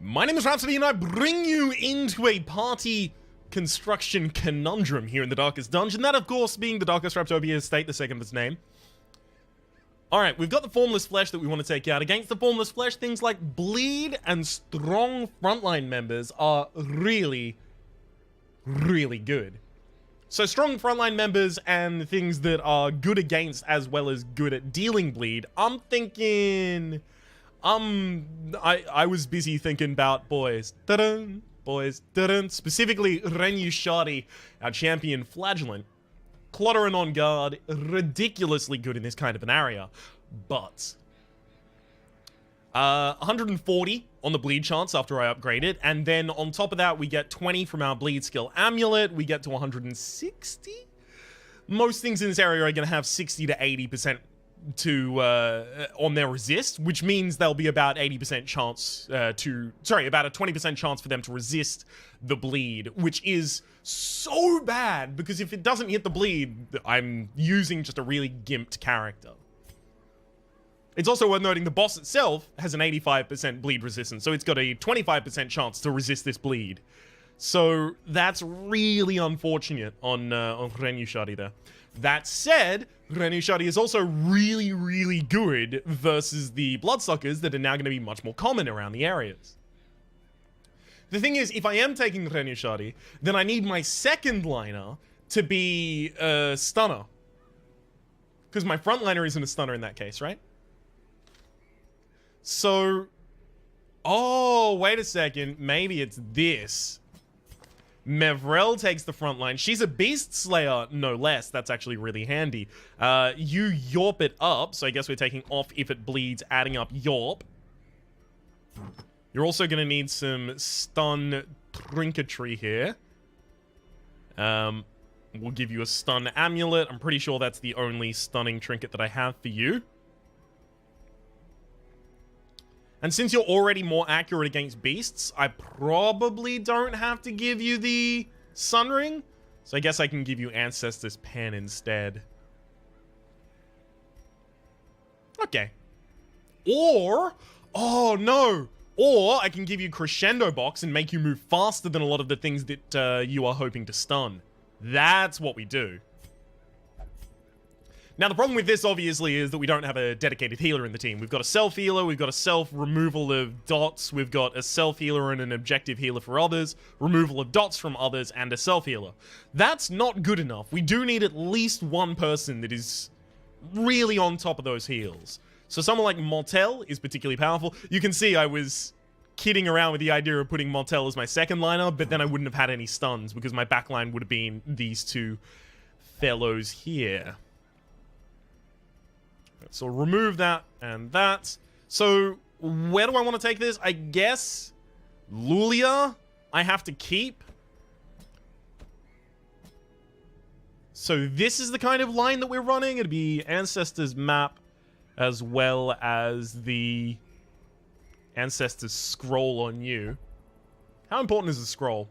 My name is Rhapsody and I bring you into a party construction conundrum here in the Darkest Dungeon. That, of course, being the Darkest Rhapsody Estate, the second of its name. Alright, we've got the Formless Flesh that we want to take out. Against the Formless Flesh, things like Bleed and strong frontline members are really, really good. So strong frontline members and things that are good against as well as good at dealing bleed. I'm thinking... I was busy thinking about boys. Da-dun, boys. Da-dun. Specifically, Rhapsody, our champion Flagellant. Clottering on guard, ridiculously good in this kind of an area. But 140 on the bleed chance after I upgrade it, and then on top of that we get 20 from our bleed skill amulet. We get to 160. Most things in this area are going to have 60 to 80% to on their resist, which means there'll be about 80% chance about a 20% chance for them to resist the bleed, which is so bad because if it doesn't hit the bleed, I'm using just a really gimped character. It's also worth noting the boss itself has an 85% bleed resistance, so it's got a 25% chance to resist this bleed. So that's really unfortunate on Rhapsody there. That said, Rhapsody is also really, really good versus the Bloodsuckers that are now going to be much more common around the areas. The thing is, if I am taking Rhapsody, then I need my second liner to be a stunner. Because my frontliner isn't a stunner in that case, right? So... oh, wait a second. Maybe it's this. Mevrel takes the front line. She's a beast slayer, no less. That's actually really handy. You Yorp it up, so I guess we're taking off if it bleeds, adding up Yorp. You're also going to need some stun trinketry here. We'll give you a stun amulet. I'm pretty sure that's the only stunning trinket that I have for you. And since you're already more accurate against beasts, I probably don't have to give you the Sun Ring. So I guess I can give you Ancestor's Pen instead. Okay. Or... oh, no! Or I can give you Crescendo Box and make you move faster than a lot of the things that you are hoping to stun. That's what we do. Now, the problem with this, obviously, is that we don't have a dedicated healer in the team. We've got a self-healer, we've got a self-removal of dots, we've got a self-healer and an objective healer for others, removal of dots from others, and a self-healer. That's not good enough. We do need at least one person that is really on top of those heals. So someone like Montel is particularly powerful. You can see I was kidding around with the idea of putting Montel as my second liner, but then I wouldn't have had any stuns because my backline would have been these two fellows here. So remove that and that. So where do I want to take this? I guess Lulia I have to keep. So this is the kind of line that we're running. It'd be Ancestor's Map as well as the Ancestor's Scroll on you. How important is the scroll?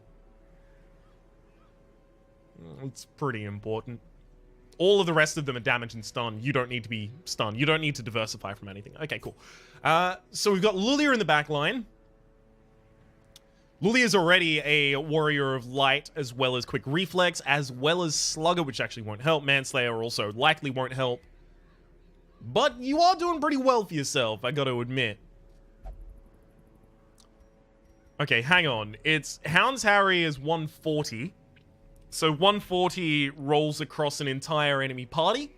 It's pretty important. All of the rest of them are damage and stun. You don't need to be stunned. You don't need to diversify from anything. Okay, cool. So we've got Lulia in the back line. Lulia is already a warrior of light as well as quick reflex, as well as slugger, which actually won't help. Manslayer also likely won't help. But you are doing pretty well for yourself, I gotta admit. Okay, hang on. It's Hound's Harry is 140. So 140 rolls across an entire enemy party.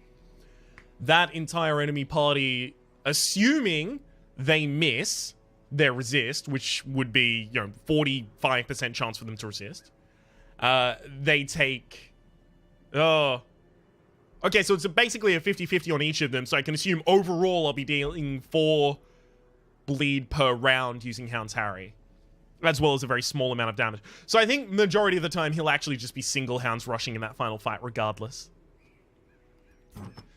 That entire enemy party, assuming they miss their resist, which would be, 45% chance for them to resist, they take... oh. Okay, so it's basically a 50-50 on each of them, so I can assume overall I'll be dealing 4 bleed per round using Hound's Harry, as well as a very small amount of damage. So I think majority of the time he'll actually just be single hounds rushing in that final fight regardless.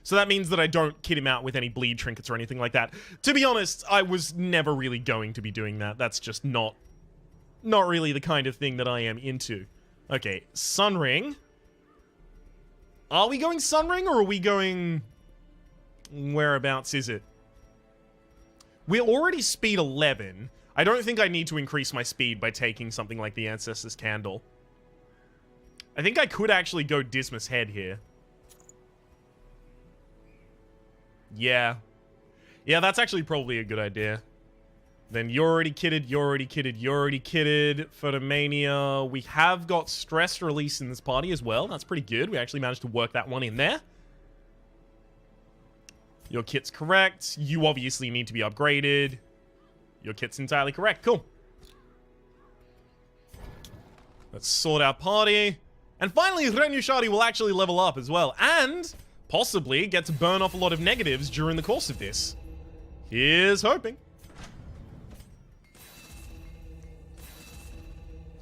So that means that I don't kit him out with any bleed trinkets or anything like that. To be honest, I was never really going to be doing that. That's just not really the kind of thing that I am into. Okay, Sun Ring. Are we going Sun Ring or are we going... whereabouts is it? We're already speed 11. I don't think I need to increase my speed by taking something like the Ancestor's Candle. I think I could actually go Dismas Head here. Yeah. Yeah, that's actually probably a good idea. Then you're already kitted, you're already kitted, you're already kitted. Photomania. We have got Stress Release in this party as well. That's pretty good. We actually managed to work that one in there. Your kit's correct. You obviously need to be upgraded. Your kit's entirely correct. Cool. Let's sort our party. And finally, Renushari will actually level up as well. And possibly get to burn off a lot of negatives during the course of this. Here's hoping.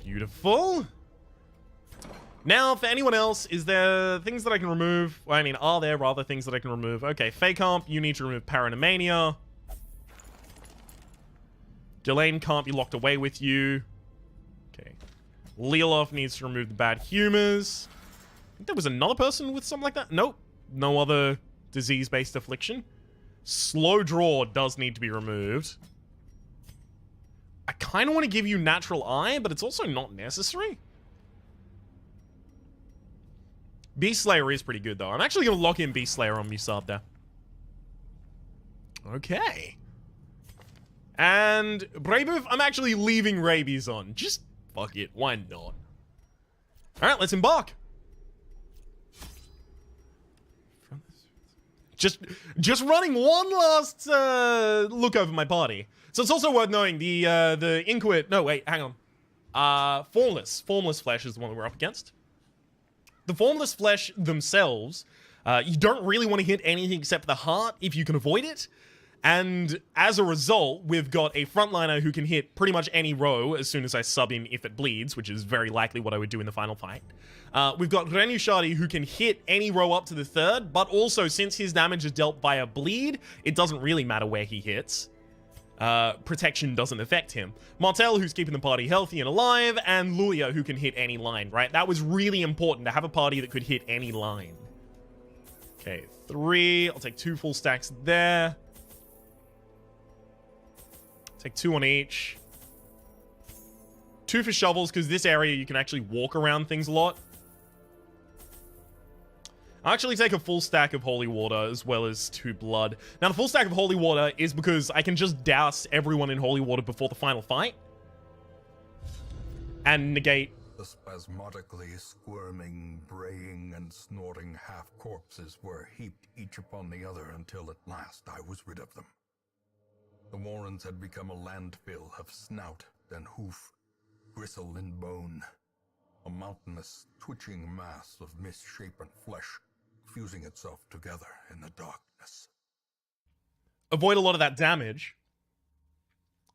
Beautiful. Now, for anyone else, is there things that I can remove? Well, I mean, are there rather things that I can remove? Okay, Fake Hump, you need to remove Paranomania. Delane can't be locked away with you. Okay. Leolov needs to remove the bad humors. I think there was another person with something like that. Nope. No other disease-based affliction. Slow Draw does need to be removed. I kind of want to give you Natural Eye, but it's also not necessary. Beast Slayer is pretty good, though. I'm actually going to lock in Beast Slayer on Musabda. Okay. And Braybuff, I'm actually leaving Rabies on. Just fuck it. Why not? Alright, let's embark. Just running one last look over my party. So it's also worth knowing the Inquit... No, wait, hang on. Formless. Formless Flesh is the one that we're up against. The Formless Flesh themselves, you don't really want to hit anything except the heart if you can avoid it. And as a result, we've got a frontliner who can hit pretty much any row as soon as I sub him if it bleeds, which is very likely what I would do in the final fight. We've got Renushari who can hit any row up to the third, but also since his damage is dealt via bleed, it doesn't really matter where he hits. Protection doesn't affect him. Martel, who's keeping the party healthy and alive, and Lulia, who can hit any line, right? That was really important to have a party that could hit any line. Okay, 3. I'll take 2 full stacks there. Take 2 on each. 2 for shovels, because this area you can actually walk around things a lot. I'll actually take a full stack of holy water as well as 2 blood. Now, the full stack of holy water is because I can just douse everyone in holy water before the final fight. And negate... The spasmodically squirming, braying, and snorting half-corpses were heaped each upon the other until at last I was rid of them. The Warrens had become a landfill of snout and hoof, gristle and bone. A mountainous, twitching mass of misshapen flesh fusing itself together in the darkness. Avoid a lot of that damage.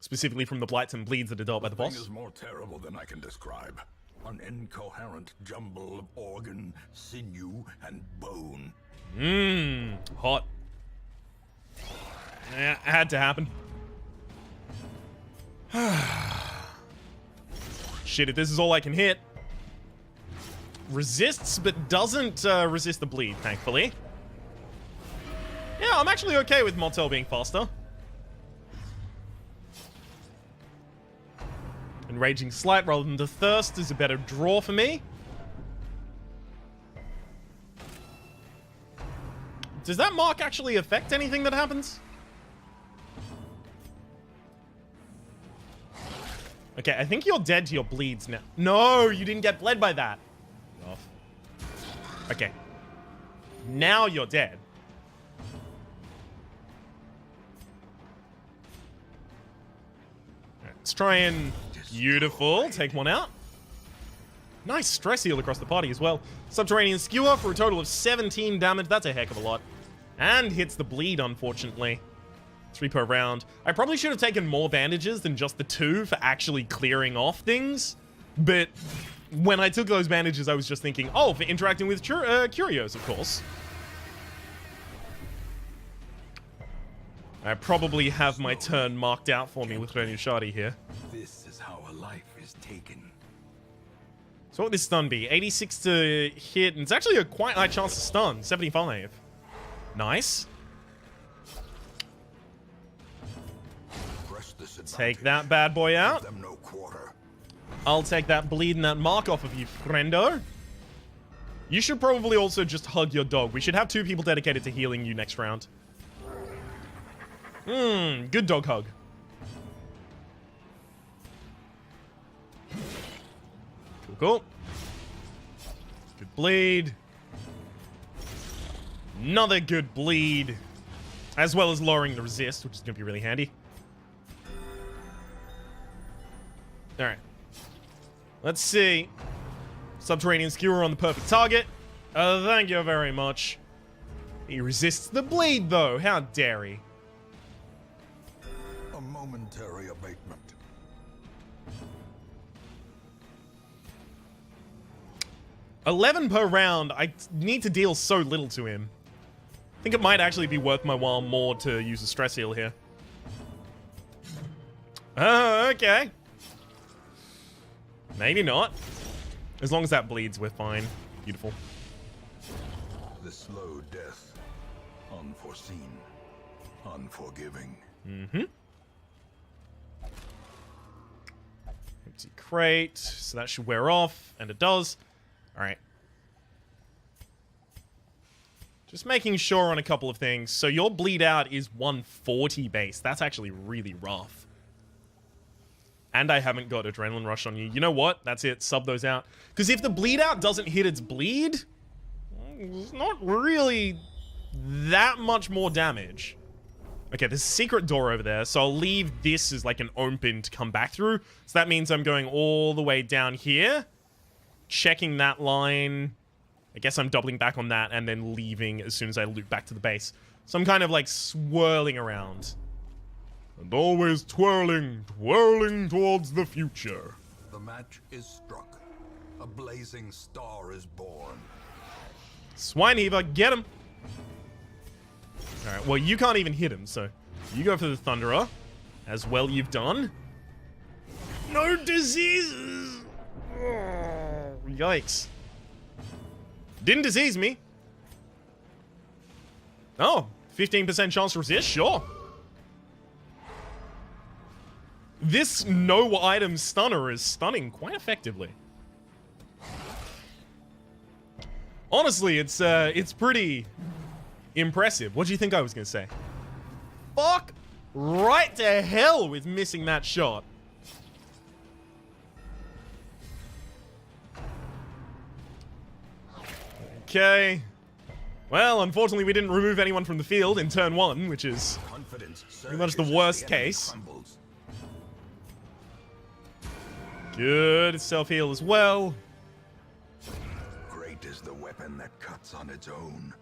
Specifically from the blights and bleeds that are dealt by the boss. The thing is more terrible than I can describe. An incoherent jumble of organ, sinew, and bone. Hot. Yeah, it had to happen. Shit, if this is all I can hit. Resists, but doesn't resist the bleed, thankfully. Yeah, I'm actually okay with Martel being faster. And Raging Slight rather than the Thirst is a better draw for me. Does that mark actually affect anything that happens? Okay, I think you're dead to your bleeds now. No, you didn't get bled by that. Off. Okay. Now you're dead. Right, let's try and... Beautiful. Take one out. Nice stress heal across the party as well. Subterranean Skewer for a total of 17 damage. That's a heck of a lot. And hits the bleed, unfortunately. 3 per round. I probably should have taken more bandages than just the 2 for actually clearing off things. But when I took those bandages, I was just thinking, oh, for interacting with Curios, of course. I probably have my turn marked out for me with Renushari here. This is how a life is taken. So what would this stun be? 86 to hit, and it's actually a quite high chance to stun. 75. Nice. Take that bad boy out. Give them no quarter. I'll take that bleed and that mark off of you, friendo. You should probably also just hug your dog. We should have 2 people dedicated to healing you next round. Good dog hug. Cool, cool. Good bleed. Another good bleed. As well as lowering the resist, which is going to be really handy. Alright. Let's see. Subterranean skewer on the perfect target. Thank you very much. He resists the bleed, though. How dare he? A momentary abatement. $11 per round. I need to deal so little to him. I think it might actually be worth my while more to use a stress heal here. Oh, okay. Maybe not. As long as that bleeds, we're fine. Beautiful. The slow death. Unforeseen. Unforgiving. Mm-hmm. Empty crate. So that should wear off. And it does. Alright. Just making sure on a couple of things. So your bleed out is 140 base. That's actually really rough. And I haven't got Adrenaline Rush on you. You know what? That's it. Sub those out. Because if the bleed out doesn't hit its bleed, it's not really that much more damage. Okay, there's a secret door over there. So I'll leave this as like an open to come back through. So that means I'm going all the way down here. Checking that line. I guess I'm doubling back on that and then leaving as soon as I loop back to the base. So I'm kind of like swirling around. And always twirling towards the future. The match is struck. A blazing star is born. Swine Heaver, get him! Alright, well you can't even hit him, so you go for the Thunderer. As well you've done. No diseases! Oh, yikes. Didn't disease me. Oh, 15% chance to resist? Sure. This no-item stunner is stunning quite effectively. Honestly, it's pretty impressive. What do you think I was going to say? Fuck right to hell with missing that shot. Okay. Well, unfortunately, we didn't remove anyone from the field in turn 1, which is pretty much the worst case. Good self-heal as well. Great is the weapon that cuts on its own.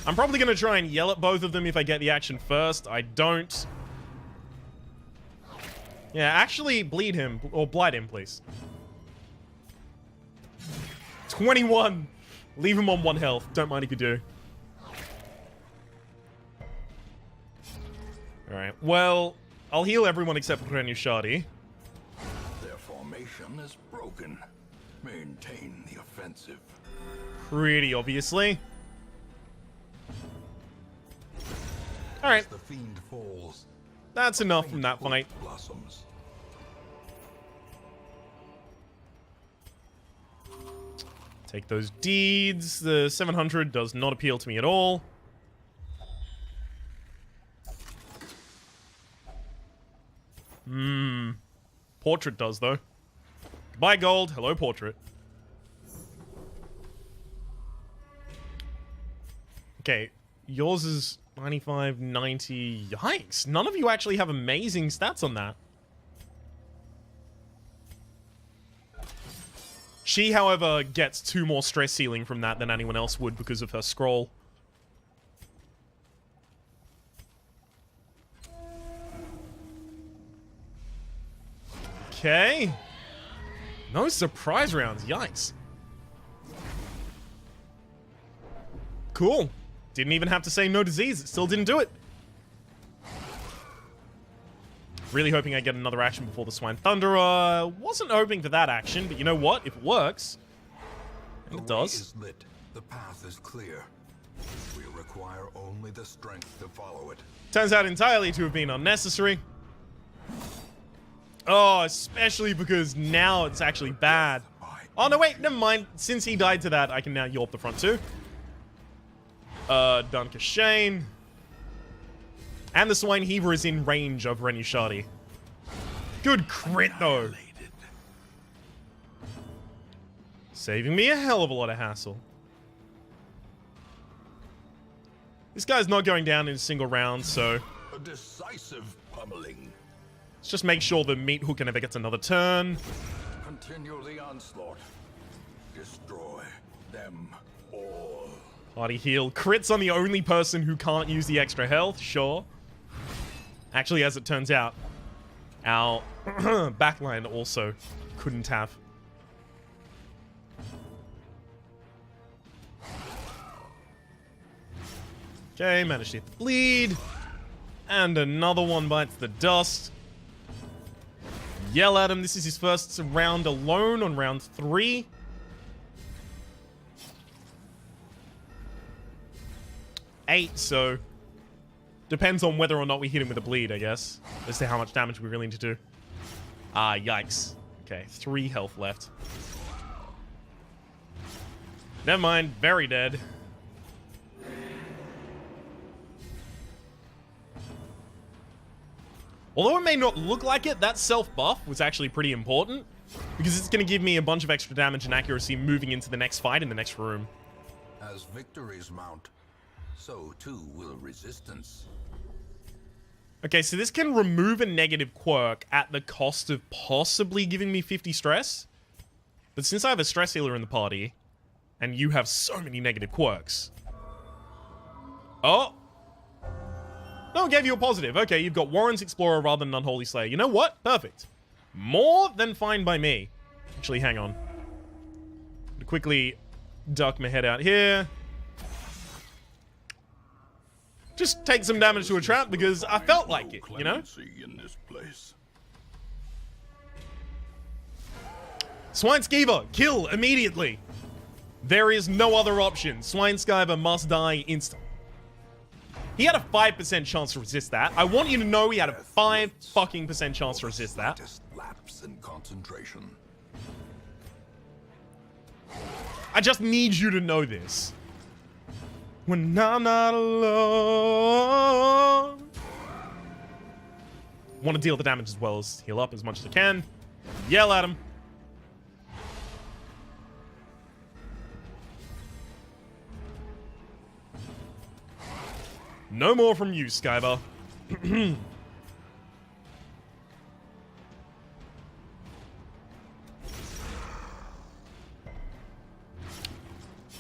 I'm probably going to try and yell at both of them if I get the action first. I don't. Yeah, actually bleed him, or blight him, please. 21. Leave him on 1 health. Don't mind if you do. Alright, well, I'll heal everyone except for Rhapsody. Their formation is broken. Maintain the offensive. Pretty obviously. Alright. As the fiend falls, That's enough from that fight. blossoms. Take those deeds. The 700 does not appeal to me at all. Portrait does, though. Goodbye, gold. Hello, portrait. Okay, yours is 95, 90. Yikes. None of you actually have amazing stats on that. She, however, gets 2 more stress healing from that than anyone else would because of her scroll. Okay. No surprise rounds. Yikes. Cool. Didn't even have to say no disease. It still didn't do it. Really hoping I get another action before the Swine Thunderer. Wasn't hoping for that action, but you know what? If it works, and it does. The way is lit. The path is clear. We require only the strength to follow it. Turns out entirely to have been unnecessary. Oh, especially because now it's actually bad. Oh, no, wait, never mind. Since he died to that, I can now Yorp the front too. Dunk a Shane. And the Swine Heaver is in range of Rhapsody. Good crit, though. Saving me a hell of a lot of hassle. This guy's not going down in a single round, so... A decisive pummeling. Let's just make sure the meat hooker never gets another turn. Continue the onslaught. Destroy them all. Party heal. Crits on the only person who can't use the extra health, sure. Actually, as it turns out, our backline also couldn't have. Okay, managed to hit the bleed. And another one bites the dust. Yell at him. This is his first round alone on round 3. Eight, so depends on whether or not we hit him with a bleed, I guess, as to how much damage we're willing to do. Ah, yikes. Okay, 3 health left. Never mind, very dead. Although it may not look like it, that self-buff was actually pretty important, because it's going to give me a bunch of extra damage and accuracy moving into the next fight in the next room. As victories mount, so too will resistance. Okay, so this can remove a negative quirk at the cost of possibly giving me 50 stress. But since I have a stress healer in the party, and you have so many negative quirks... Oh! No, it gave you a positive. Okay, you've got Warren's Explorer rather than Unholy Slayer. You know what? Perfect. More than fine by me. Actually, hang on. Quickly duck my head out here. Just take some damage to a trap because I felt like it, you know? In this place. Swine Skeever, kill immediately. There is no other option. Swine Skeever must die instantly. He had a 5% chance to resist that. I want you to know he had a 5 fucking % chance to resist that. Lapse in concentration. I just need you to know this. When I'm not alone. Want to deal the damage as well as heal up as much as I can. Yell at him. No more from you, Skybar.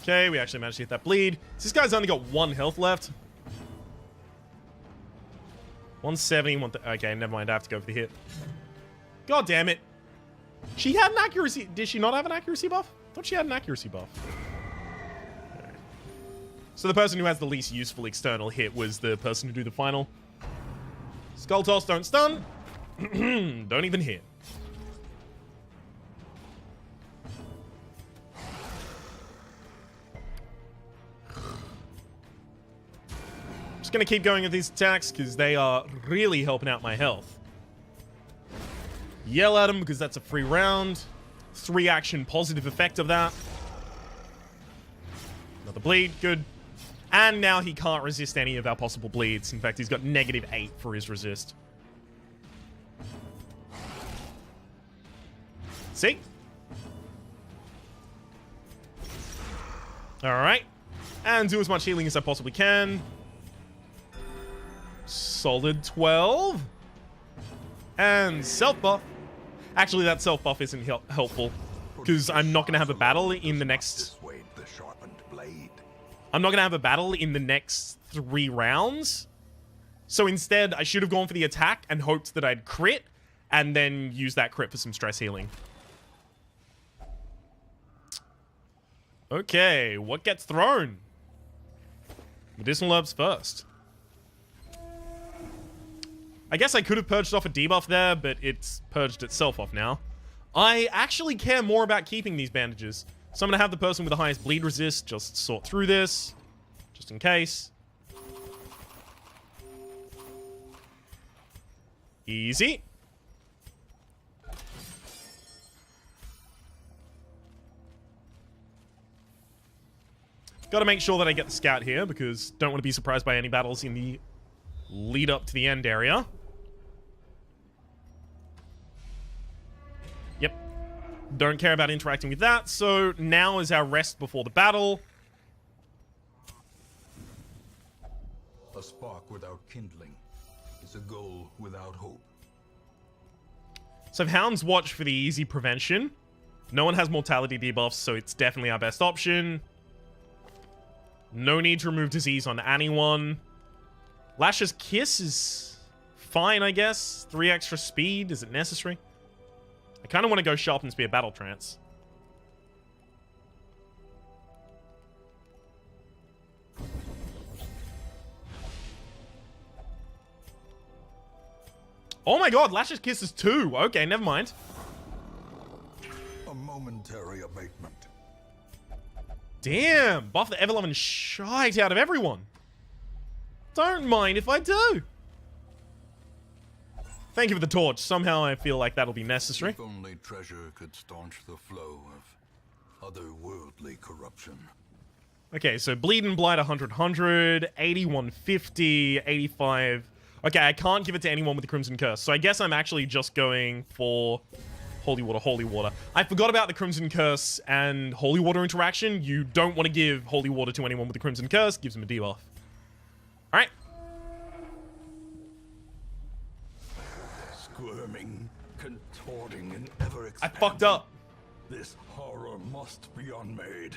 Okay, we actually managed to hit that bleed. So this guy's only got 1 health left. 170, okay, never mind, I have to go for the hit. God damn it. She had an accuracy... Did she not have an accuracy buff? I thought she had an accuracy buff. Okay. So the person who has the least useful external hit was the person who do the final. Skull toss, don't stun. Don't even hit. Just gonna keep going with these attacks because they are really helping out my health. Yell at him because that's a free round. 3 action positive effect of that. Another bleed, good. And now he can't resist any of our possible bleeds. In fact, he's got -8 for his resist. See? Alright. And do as much healing as I possibly can. Solid 12. And self-buff. Actually, that self-buff isn't helpful. Because I'm not going to have a battle in the next... I'm not going to have a battle in the next 3 rounds. So instead, I should have gone for the attack and hoped that I'd crit. And then use that crit for some stress healing. Okay, what gets thrown? Medicinal herbs first. I guess I could have purged off a debuff there, but it's purged itself off now. I actually care more about keeping these bandages. So I'm going to have the person with the highest bleed resist just sort through this, just in case. Easy. Gotta make sure that I get the scout here, because don't want to be surprised by any battles in the lead up to the end area. Yep. Don't care about interacting with that, so now is our rest before the battle. A spark without kindling is a goal without hope. So Hound's Watch for the easy prevention. No one has mortality debuffs, so it's definitely our best option. No need to remove disease on anyone. Lash's Kiss is fine, I guess. 3 extra speed, is it necessary? I kind of want to go Sharpen Spear Battle Trance. Oh my god, Lash's Kiss is 2. Okay, never mind. A momentary abatement. Damn, buff the ever-loving shite out of everyone. Don't mind if I do. Thank you for the torch. Somehow I feel like that'll be necessary. If only treasure could staunch the flow of otherworldly corruption. Okay, so Bleed and Blight 100, 8150, 85. Okay, I can't give it to anyone with the Crimson Curse, so I guess I'm actually just going for Holy Water, Holy Water. I forgot about the Crimson Curse and Holy Water interaction. You don't want to give Holy Water to anyone with the Crimson Curse. Gives them a debuff. Alright. Squirming, contorting, and ever expanding. I fucked up. This horror must be unmade.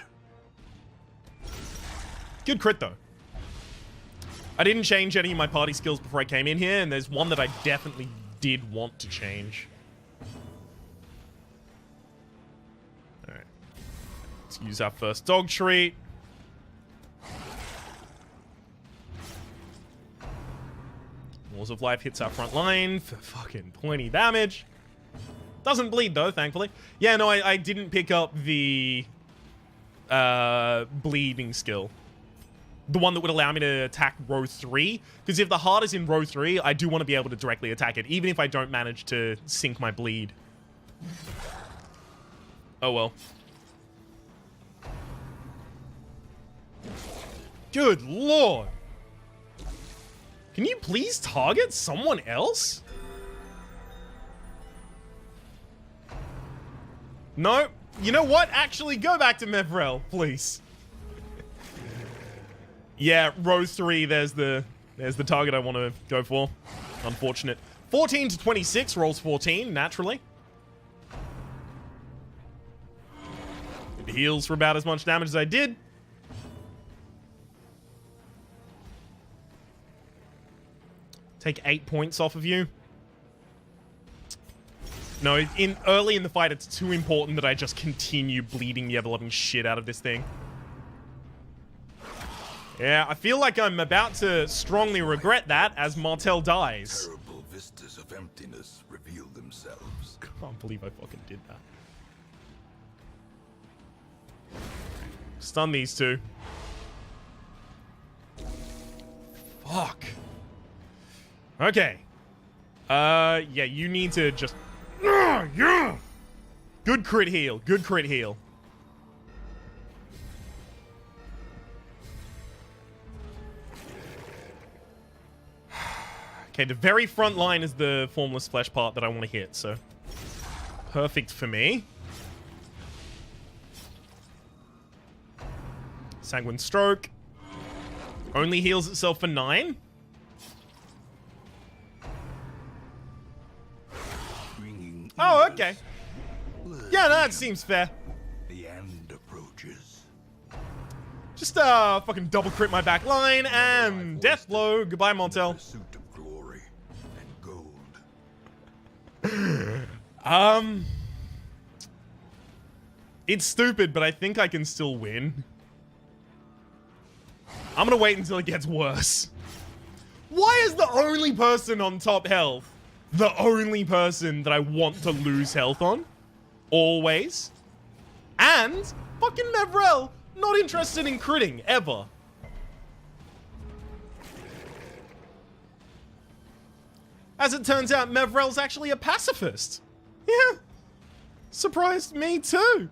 Good crit, though. I didn't change any of my party skills before I came in here, and there's one that I definitely did want to change. Alright. Let's use our first dog treat. Walls of Life hits our front line for fucking 20 damage. Doesn't bleed, though, thankfully. Yeah, no, I didn't pick up the bleeding skill. The one that would allow me to attack row 3. Because if the heart is in row 3, I do want to be able to directly attack it, even if I don't manage to sink my bleed. Oh well. Good lord. Can you please target someone else? No. You know what? Actually, go back to Mevrel, please. Yeah, row 3, there's the target I want to go for. Unfortunate. 14 to 26, rolls 14, naturally. It heals for about as much damage as I did. Take 8 points off of you. No, early in the fight, it's too important that I just continue bleeding the ever-loving shit out of this thing. Yeah, I feel like I'm about to strongly regret that as Martel dies. Terrible vistas of emptiness reveal themselves. Can't believe I fucking did that. Stun these two. Fuck. Okay. Yeah, you need to just... yeah! Good crit heal. Good crit heal. Okay, the very front line is the Formless Flesh part that I want to hit, so... perfect for me. Sanguine Stroke. Only heals itself for 9. Oh, okay. Yeah, no, that seems fair. The end approaches. Just fucking double crit my back line and death blow. Goodbye, Montel. Pursuit of glory and gold. It's stupid, but I think I can still win. I'm gonna wait until it gets worse. Why is the only person on top health the only person that I want to lose health on? Always. And fucking Mevrel, not interested in critting, ever. As it turns out, Mevrel's actually a pacifist. Yeah. Surprised me too.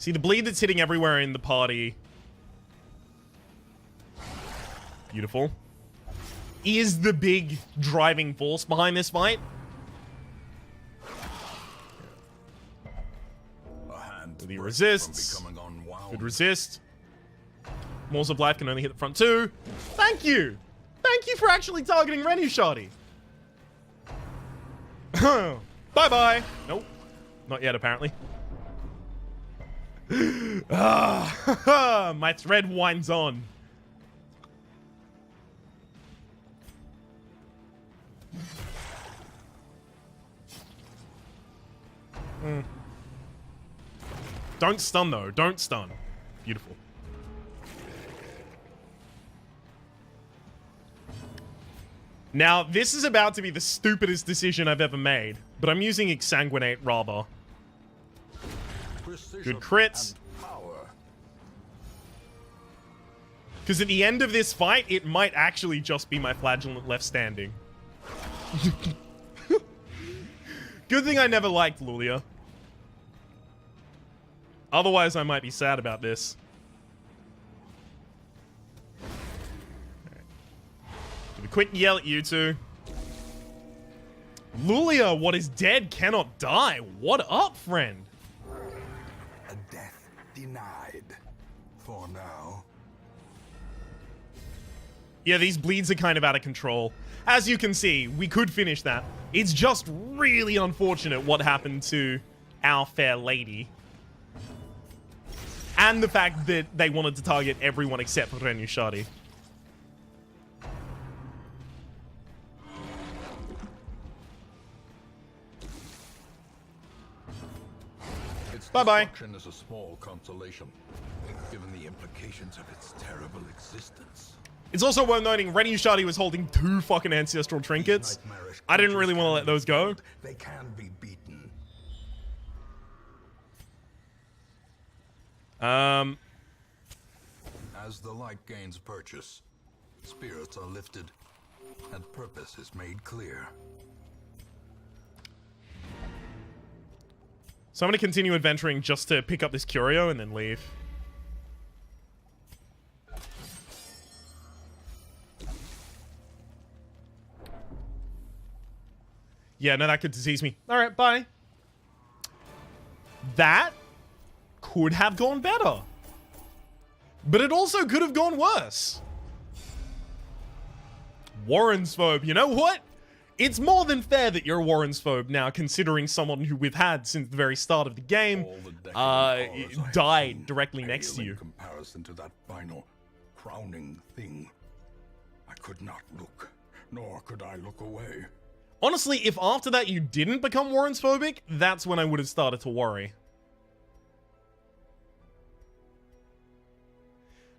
See, the bleed that's hitting everywhere in the party. Beautiful. Is the big driving force behind this fight. He resists. Good resist. Moors of Life can only hit the front two. Thank you! Thank you for actually targeting Rhapsody. Bye-bye. Nope. Not yet, apparently. My thread winds on. Don't stun, though. Don't stun. Beautiful. Now, this is about to be the stupidest decision I've ever made, but I'm using Exsanguinate rather. Good crits. Because at the end of this fight, it might actually just be my Flagellant left standing. Good thing I never liked Lulia. Otherwise, I might be sad about this. Give a quick yell at you two. Lulia, what is dead cannot die. What up, friend? A death denied. For now. Yeah, these bleeds are kind of out of control. As you can see, we could finish that. It's just really unfortunate what happened to our fair lady. And the fact that they wanted to target everyone except for Rhapsody. Bye-bye. Destruction is a small consolation, given the implications of its terrible existence. It's also worth noting, Rhapsody was holding 2 fucking ancestral trinkets. I didn't really want to let those go. They can be beaten. As the light gains purchase, spirits are lifted, and purpose is made clear. So I'm going to continue adventuring just to pick up this curio and then leave. Yeah, no, that could disease me. Alright, bye. That could have gone better. But it also could have gone worse. Warrensphobe, you know what? It's more than fair that you're a Warrensphobe now, considering someone who we've had since the very start of the game died directly next to you. In comparison to that final, crowning thing, I could not look, nor could I look away. Honestly, if after that you didn't become Warrensphobic, that's when I would have started to worry.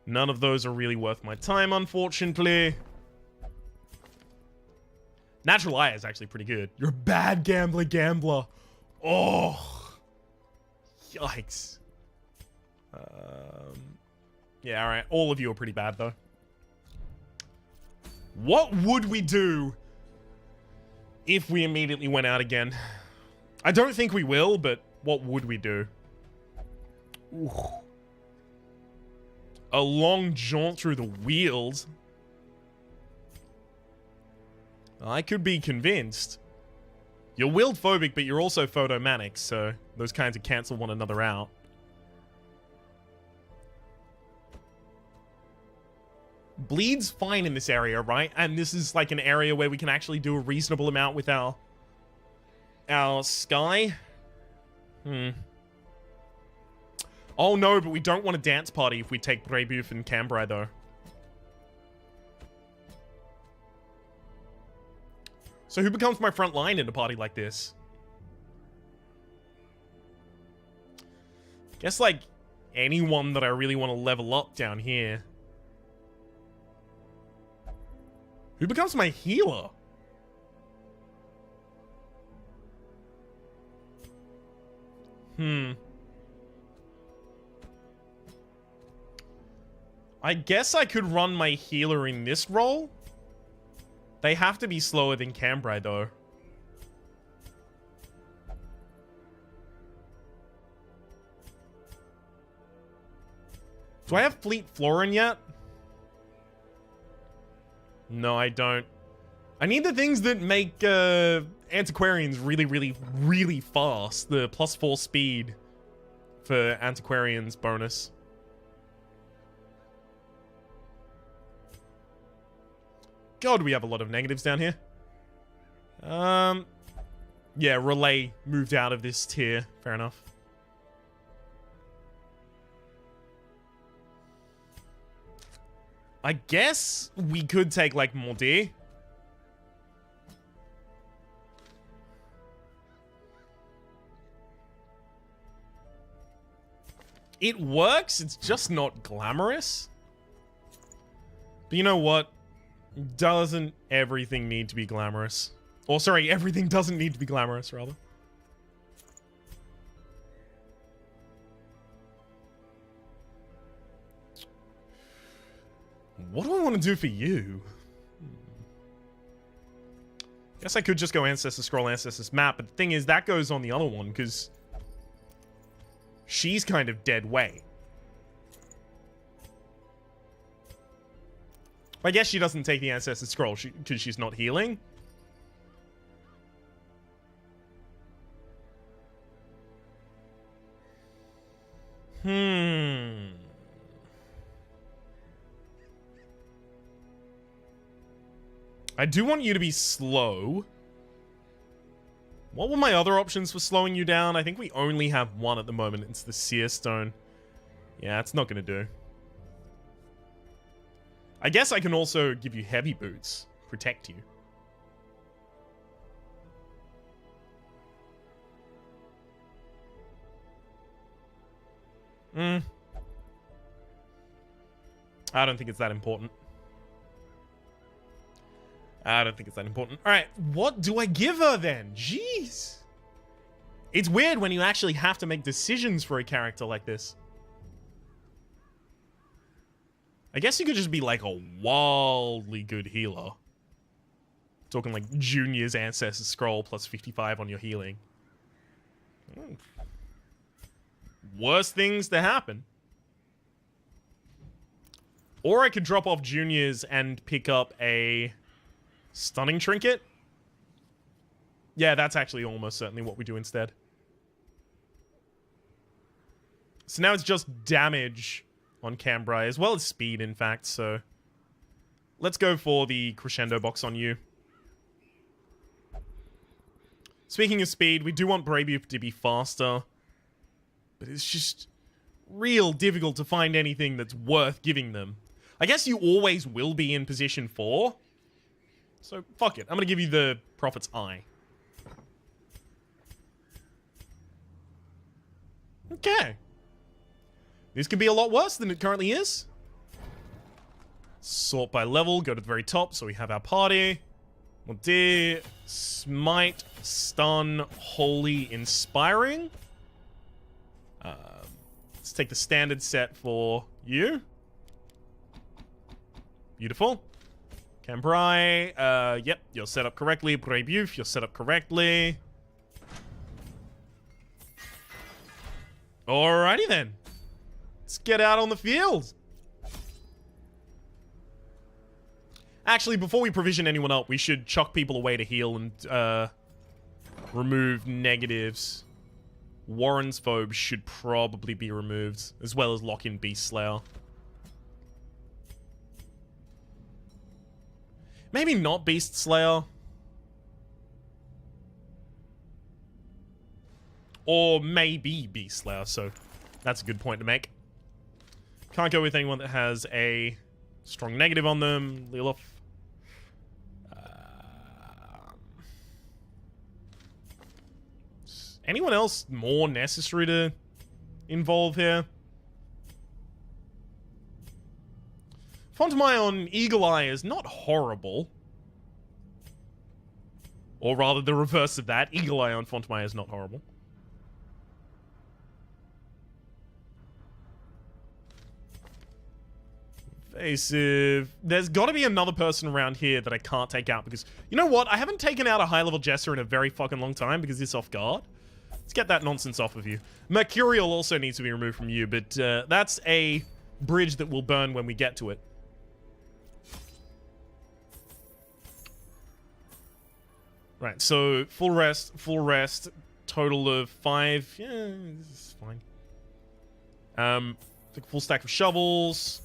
None of those are really worth my time, unfortunately. Natural Eye is actually pretty good. You're a bad gambler. Oh. Yikes. Yeah, alright. All of you are pretty bad, though. What would we do if we immediately went out again? I don't think we will, but what would we do? Ooh. A long jaunt through the Weald. I could be convinced. You're Weald phobic, but you're also photomanic, so those kinds of cancel one another out. Bleed's fine in this area, right? And this is like an area where we can actually do a reasonable amount with our Sky. Oh no, but we don't want a dance party if we take Brebuth and Cambrai, though. So who becomes my front line in a party like this? Guess, like, anyone that I really want to level up down here. Who becomes my healer? I guess I could run my healer in this role. They have to be slower than Cambrai, though. Do I have Fleet Florin yet? No, I don't. I need the things that make antiquarians really, really, really fast. The +4 speed for antiquarians bonus. God, we have a lot of negatives down here. Yeah, relay moved out of this tier. Fair enough. I guess we could take, like, more deer. It works, it's just not glamorous. But you know what? Doesn't everything need to be glamorous? Or, sorry, everything doesn't need to be glamorous, rather. What do I want to do for you? Guess I could just go Ancestor Scroll, Ancestor's Map, but the thing is, that goes on the other one, because she's kind of dead weight. I guess she doesn't take the Ancestor Scroll because she's not healing. I do want you to be slow. What were my other options for slowing you down? I think we only have one at the moment. It's the Seer Stone. Yeah, it's not going to do. I guess I can also give you heavy boots. Protect you. I don't think it's that important. I don't think it's that important. Alright, what do I give her then? Jeez. It's weird when you actually have to make decisions for a character like this. I guess you could just be like a wildly good healer. Talking like Junior's Ancestor Scroll plus 55 on your healing. Worst things to happen. Or I could drop off Junior's and pick up a Stunning Trinket. Yeah, that's actually almost certainly what we do instead. So now it's just damage on Cambrai, as well as speed, in fact, so let's go for the Crescendo box on you. Speaking of speed, we do want Brave Youth to be faster, but it's just real difficult to find anything that's worth giving them. I guess you always will be in position 4, so fuck it. I'm gonna give you the Prophet's Eye. Okay. This could be a lot worse than it currently is. Sort by level, go to the very top, so we have our party. Well, dear, Smite, Stun, Holy, Inspiring. Let's take the standard set for you. Beautiful. Cambrai, yep, you're set up correctly. Brave Youth, you're set up correctly. Alrighty then. Let's get out on the field. Actually, before we provision anyone up, we should chuck people away to heal and remove negatives. Warren's Phobe should probably be removed, as well as lock in Beast Slayer. Maybe not Beast Slayer. Or maybe Beast Slayer, so that's a good point to make. Can't go with anyone that has a strong negative on them. Lilith. Anyone else more necessary to involve here? Fontamai on Eagle Eye is not horrible. Or rather, the reverse of that. Eagle Eye on Fontamai is not horrible. Evasive. There's got to be another person around here that I can't take out because... You know what? I haven't taken out a high-level Jester in a very fucking long time because it's off guard. Let's get that nonsense off of you. Mercurial also needs to be removed from you, but that's a bridge that will burn when we get to it. Right, so full rest, total of 5. Yeah, this is fine. Take a full stack of shovels.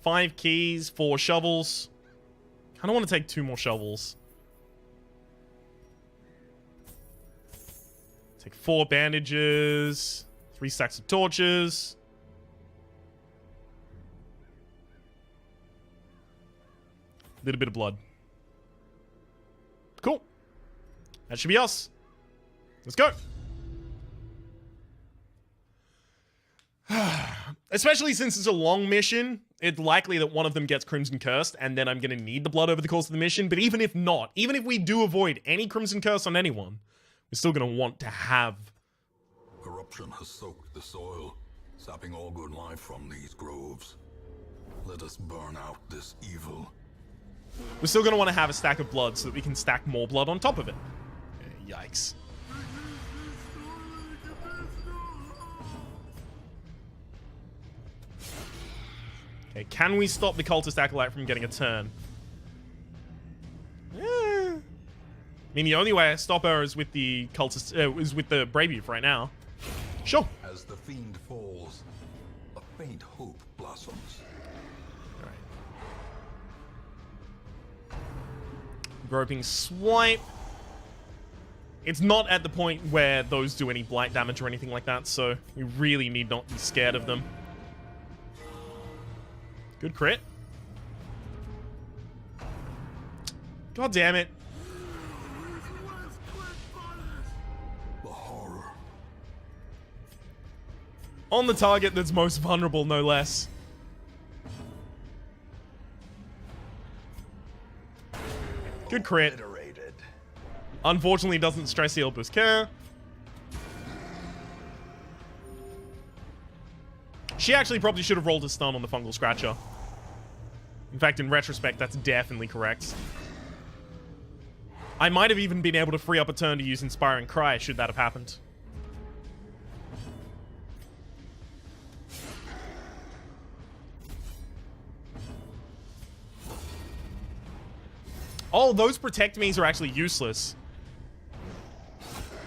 5 keys, 4 shovels. I don't want to take 2 more shovels. Take 4 bandages, 3 stacks of torches. A little bit of blood. Cool. That should be us. Let's go. Especially since it's a long mission, it's likely that one of them gets Crimson Cursed, and then I'm going to need the blood over the course of the mission. But even if not, even if we do avoid any Crimson Curse on anyone, we're still going to want to have... Corruption has soaked the soil, sapping all good life from these groves. Let us burn out this evil. We're still going to want to have a stack of blood so that we can stack more blood on top of it. Yikes. Okay, can we stop the cultist acolyte from getting a turn? I mean, the only way I stop her is with the cultist, is with the Brave Youth right now. Sure. As the fiend falls, a faint hope blossoms. Alright. Groping swipe. It's not at the point where those do any blight damage or anything like that, so we really need not be scared of them. Good crit. God damn it. The horror. On the target that's most vulnerable, no less. Good crit. Obliterated. Unfortunately, doesn't stress heal Busquer. She actually probably should have rolled a stun on the fungal scratcher. In fact, in retrospect, that's definitely correct. I might have even been able to free up a turn to use Inspiring Cry should that have happened. Oh, those Protect Me's are actually useless.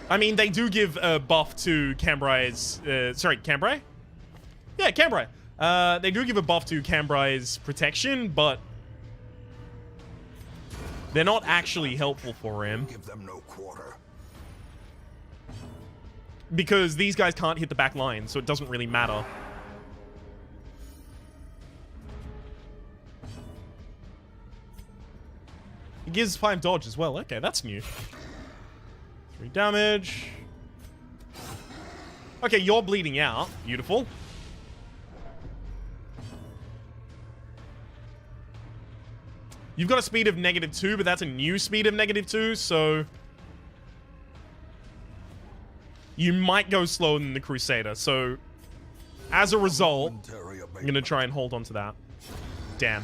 I mean, they do give a buff to Cambrai's... sorry, Cambrai? Yeah, Cambrai. They do give a buff to Cambrai's protection, but... they're not actually helpful for him. Give them no quarter. Because these guys can't hit the back line, so it doesn't really matter. It gives 5 dodge as well. Okay, that's new. 3 damage. Okay, you're bleeding out. Beautiful. You've got a speed of -2, but that's a new speed of -2, so... you might go slower than the Crusader, so... as a result, I'm going to try and hold on to that. Damn.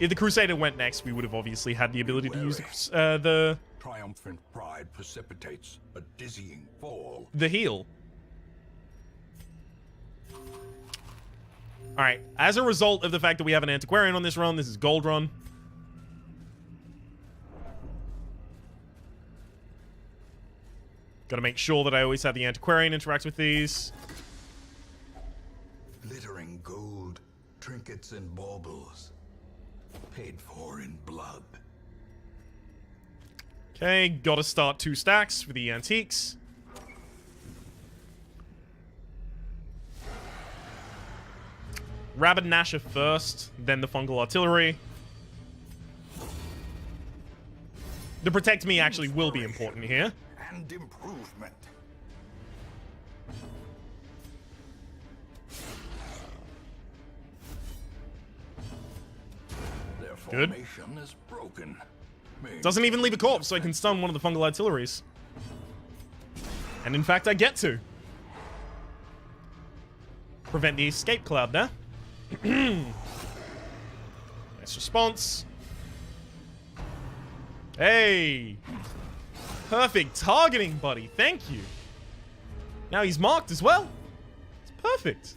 If the Crusader went next, we would have obviously had the ability to use the Triumphant pride precipitates a dizzying fall. the heal. Alright, as a result of the fact that we have an Antiquarian on this run, this is Gold Run. Gotta make sure that I always have the Antiquarian interact with these. Glittering gold, trinkets and baubles, paid for in blood. Okay, gotta start 2 stacks for the antiques. Rabid Nasher first, then the Fungal Artillery. The Protect Me actually will be important here. And improvement. Their Good. formation is broken. Doesn't even leave a corpse, so I can stun one of the Fungal Artilleries. And in fact, I get to. Prevent the escape cloud there. Nice response. Hey! Perfect targeting, buddy. Thank you. Now he's marked as well. It's perfect.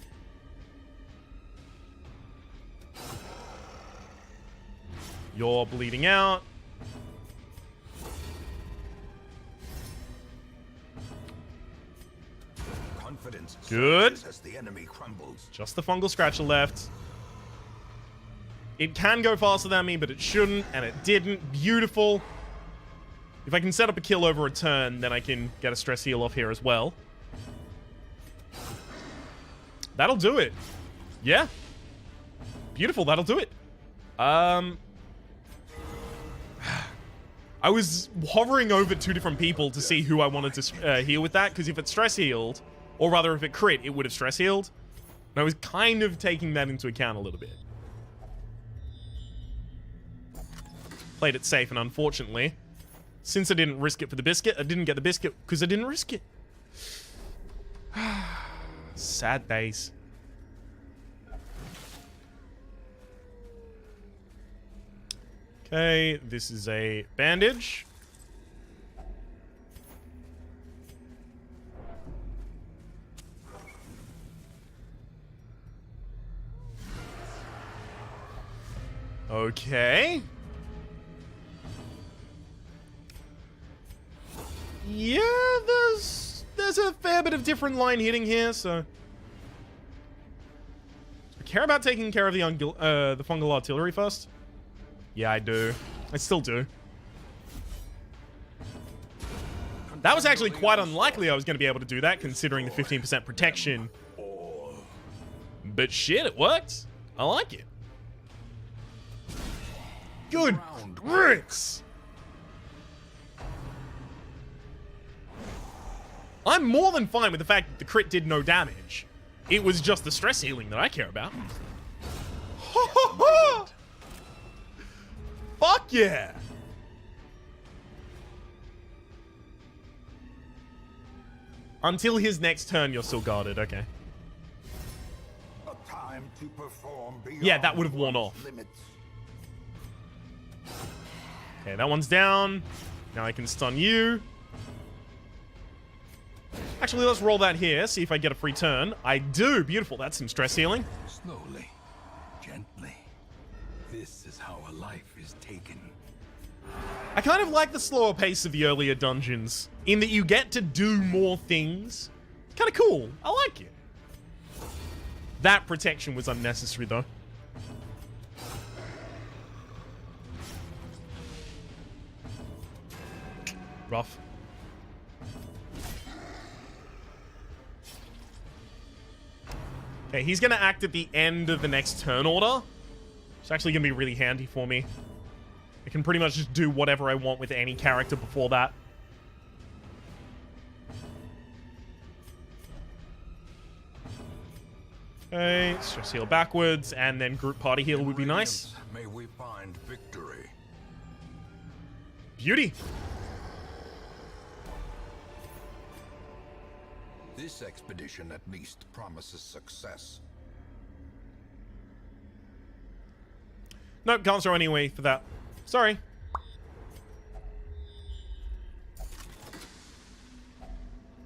You're bleeding out. Confidence Good. surges as the enemy crumbles. Just the fungal scratcher left. It can go faster than me, but it shouldn't, and it didn't. Beautiful. If I can set up a kill over a turn, then I can get a stress heal off here as well. That'll do it. Yeah. Beautiful, that'll do it. I was hovering over two different people to see who I wanted to heal with that, because if it stress healed, or rather if it crit, it would have stress healed. And I was kind of taking that into account a little bit. Played it safe, and unfortunately, since I didn't risk it for the biscuit, I didn't get the biscuit because I didn't risk it. Sad days. Okay, this is a bandage. Okay. Yeah, there's a fair bit of different line hitting here, so I care about taking care of the fungal artillery first. Yeah, I do. I still do. That was actually quite unlikely I was going to be able to do that, considering the 15% protection. But shit, it worked. I like it. Good grits! I'm more than fine with the fact that the crit did no damage. It was just the stress healing that I care about. Fuck yeah! Until his next turn, you're still guarded. Okay. A time to perform Yeah, that would have worn off. limits. Okay, that one's down. Now I can stun you. Actually, let's roll that here, see if I get a free turn. I do. Beautiful. That's some stress healing. Slowly, gently. This is how a life is taken. I kind of like the slower pace of the earlier dungeons, in that you get to do more things. It's kind of cool. I like it. That protection was unnecessary, though. Rough. Okay, he's going to act at the end of the next turn order. It's actually going to be really handy for me. I can pretty much just do whatever I want with any character before that. Okay, stress heal backwards, and then group party heal would be nice. May we find victory. Beauty. This expedition at least promises success. Nope, can't throw any way for that. Sorry.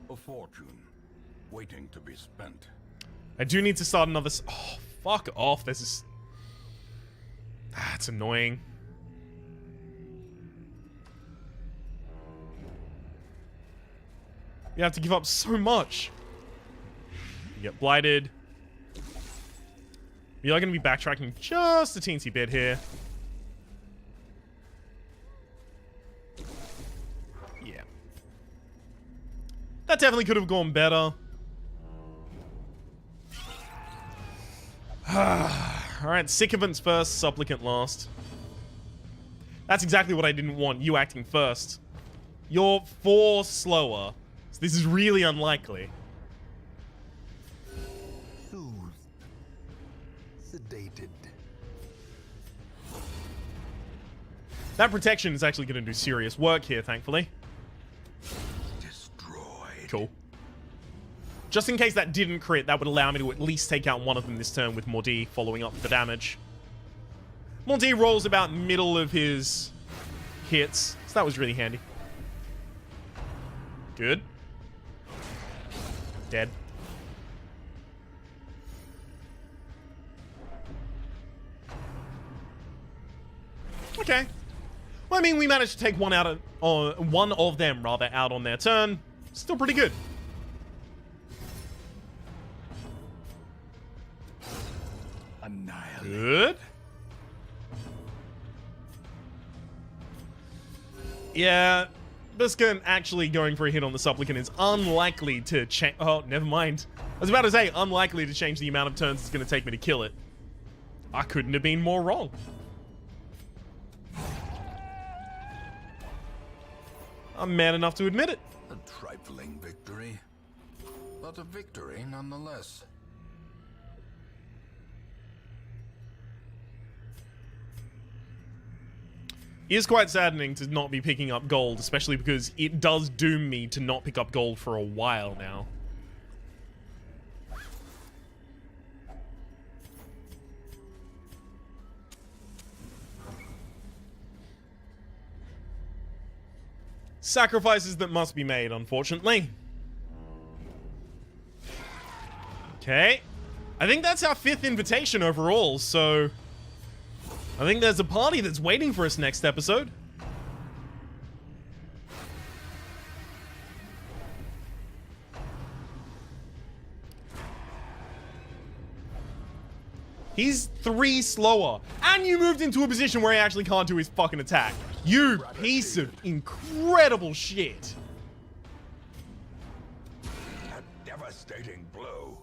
A fortune waiting to be spent. I do need to start another... Oh, fuck off. This is... That's annoying. You have to give up so much. You get blighted. We are going to be backtracking just a teensy bit here. Yeah. That definitely could have gone better. Alright, sycophants first, supplicant last. That's exactly what I didn't want, you acting first. You're 4 slower. So this is really unlikely. Soothed. Sedated. That protection is actually going to do serious work here, thankfully. Destroyed. Cool. Just in case that didn't crit, that would allow me to at least take out one of them this turn with Mordi following up the damage. Mordi rolls about middle of his hits, so that was really handy. Good. Dead. Okay. Well, I mean, we managed to take one of them rather out on their turn. Still pretty good. Annihilate. Good. Yeah, Biscuit actually going for a hit on the Supplicant is unlikely to change. Oh, never mind. I was about to say, unlikely to change the amount of turns it's going to take me to kill it. I couldn't have been more wrong. I'm man enough to admit it. A trifling victory, but a victory nonetheless. It is quite saddening to not be picking up gold, especially because it does doom me to not pick up gold for a while now. Sacrifices that must be made, unfortunately. Okay. I think that's our 5th invitation overall, so I think there's a party that's waiting for us next episode. He's 3 slower. And you moved into a position where he actually can't do his fucking attack. You piece of incredible shit. A devastating blow.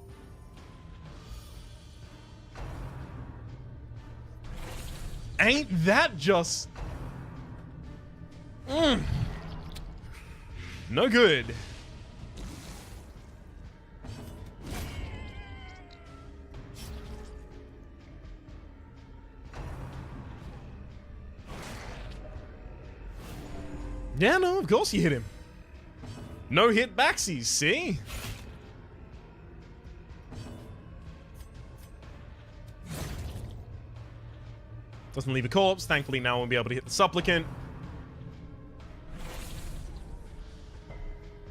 Ain't that just... No good. Yeah, no, of course you hit him. No hit backsies, see? Doesn't leave a corpse. Thankfully, now we'll be able to hit the Supplicant.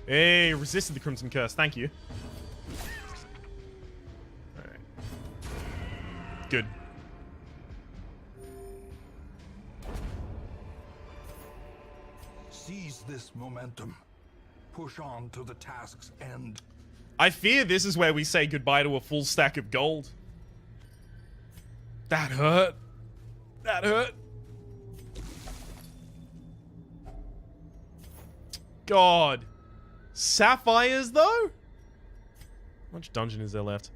Hey, resisted the Crimson Curse. Thank you. Alright. Good. Seize this momentum. Push on to the task's end. I fear this is where we say goodbye to a full stack of gold. That hurt. That hurt. God. Sapphires, though? How much dungeon is there left?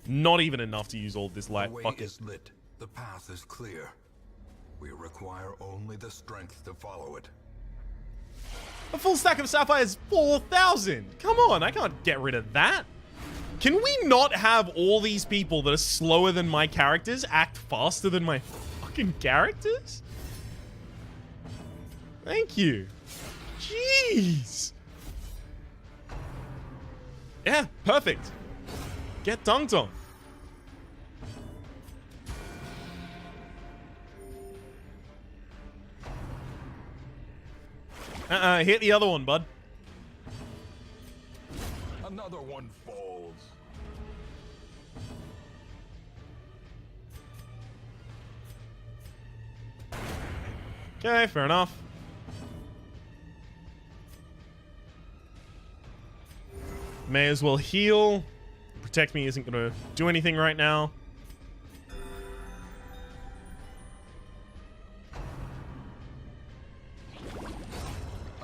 Not even enough to use all this light. The way Fuck it. is lit. The path is clear. We require only the strength to follow it. A full stack of sapphires, 4,000. Come on, I can't get rid of that. Can we not have all these people that are slower than my characters act faster than my fucking characters? Thank you. Jeez. Yeah, perfect. Get dunked on. Hit the other one, bud. Another one falls. Okay, fair enough. May as well heal. Protect me isn't going to do anything right now.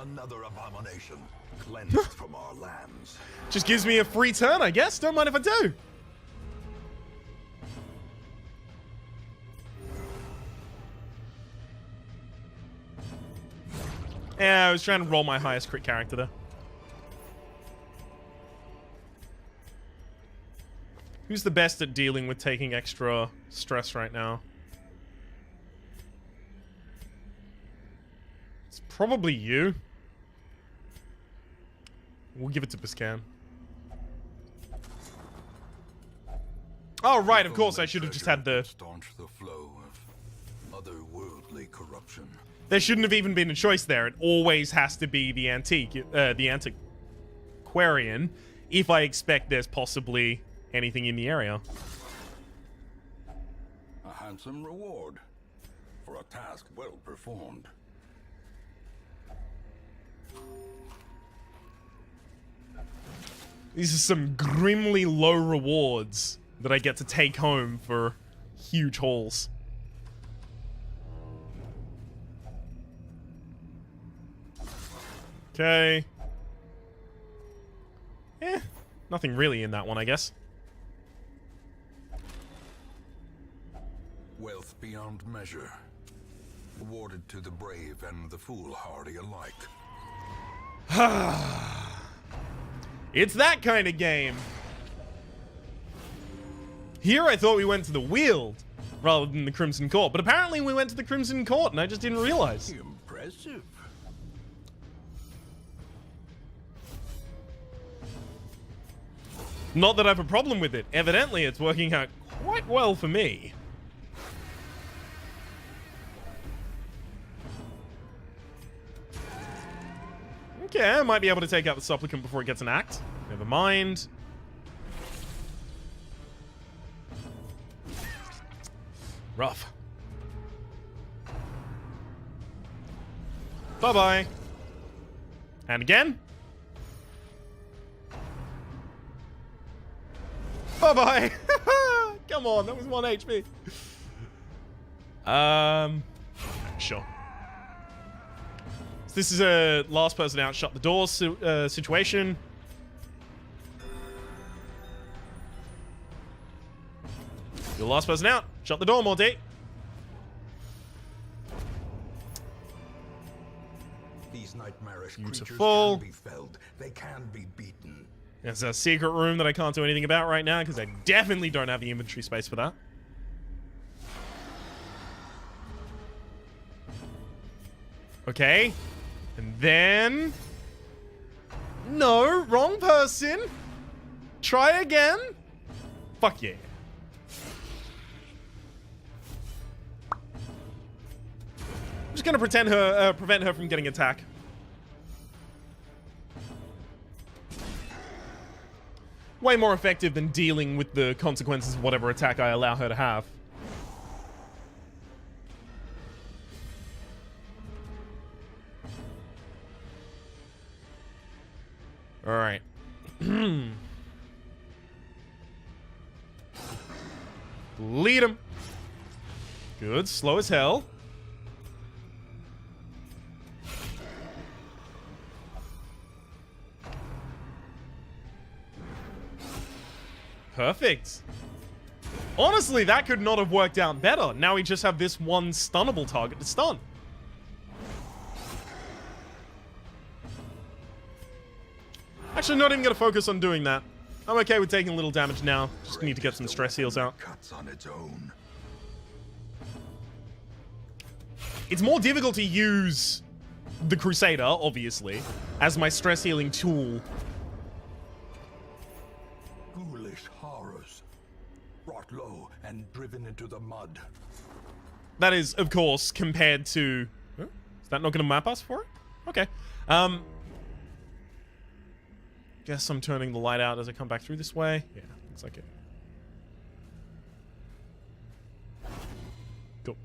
Another abomination cleansed from our lands. Just gives me a free turn, I guess. Don't mind if I do. Yeah, I was trying to roll my highest crit character there. Who's the best at dealing with taking extra stress right now? It's probably you. We'll give it to Biscan. Oh, right, of course, I should have just had the... Staunch the flow of otherworldly corruption. There shouldn't have even been a choice there. It always has to be the antique, the antiquarian. if I expect there's possibly anything in the area. A handsome reward for a task well performed. These are some grimly low rewards that I get to take home for huge hauls. Okay. Nothing really in that one, I guess. Wealth beyond measure, awarded to the brave and the foolhardy alike. It's that kind of game. Here I thought we went to the Weald rather than the Crimson Court, but apparently we went to the Crimson Court and I just didn't realize. Impressive. Not that I have a problem with it. Evidently, it's working out quite well for me. Okay, I might be able to take out the supplicant before it gets an act. Never mind. Rough. Bye-bye. And again. Bye-bye. Come on, that was 1 HP. Sure. So this is a last person out, shut the door situation. You're the last person out. Shut the door, Morty. These nightmarish Beautiful. creatures can be felled. They can be beaten. There's a secret room that I can't do anything about right now because I definitely don't have the inventory space for that. Okay. And then... No, wrong person. Try again. Fuck yeah. I'm just gonna prevent her from getting attacked. Way more effective than dealing with the consequences of whatever attack I allow her to have. Alright. Lead him. Good, slow as hell. Perfect. Honestly, that could not have worked out better. Now we just have this one stunnable target to stun. Actually, not even going to focus on doing that. I'm okay with taking a little damage now. Just need to get some stress heals out. Cuts on its own. It's more difficult to use the Crusader, obviously, as my stress healing tool. Ghoulish horrors, brought low and driven into the mud. That is, of course, compared to... Huh? Is that not going to map us for it? Okay. Guess I'm turning the light out as I come back through this way. Yeah, looks like it. Cool.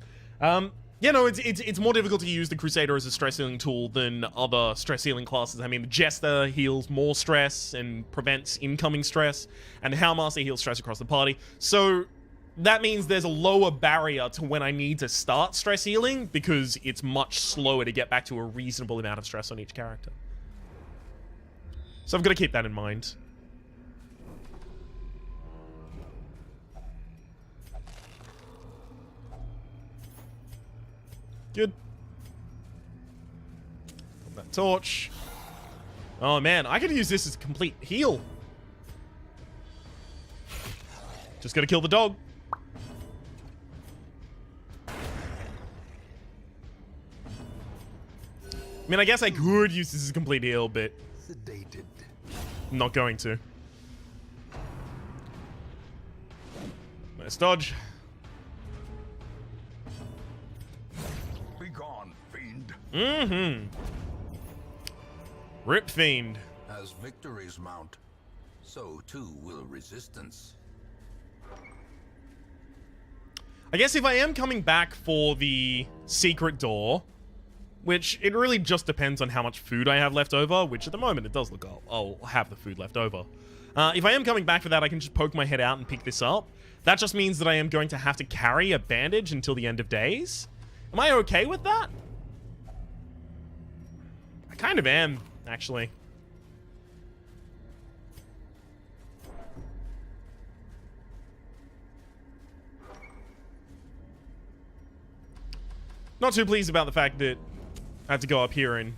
Yeah, no, it's more difficult to use the Crusader as a stress healing tool than other stress healing classes. I mean, the Jester heals more stress and prevents incoming stress, and the Hellmaster heals stress across the party. So that means there's a lower barrier to when I need to start stress healing because it's much slower to get back to a reasonable amount of stress on each character. So I've got to keep that in mind. Good. Put that torch. Oh man, I could use this as a complete heal. Just gotta kill the dog. I mean, I guess I could use this as a complete heal, but Sedated. I'm not going to. Nice dodge. Be gone, fiend. Mm-hmm. Rip Fiend. As victories mount, so too will resistance. I guess if I am coming back for the secret door, which it really just depends on how much food I have left over, which at the moment it does look I'll have the food left over. If I am coming back for that, I can just poke my head out and pick this up. That just means that I am going to have to carry a bandage until the end of days. Am I okay with that? I kind of am, actually. Not too pleased about the fact that I have to go up here and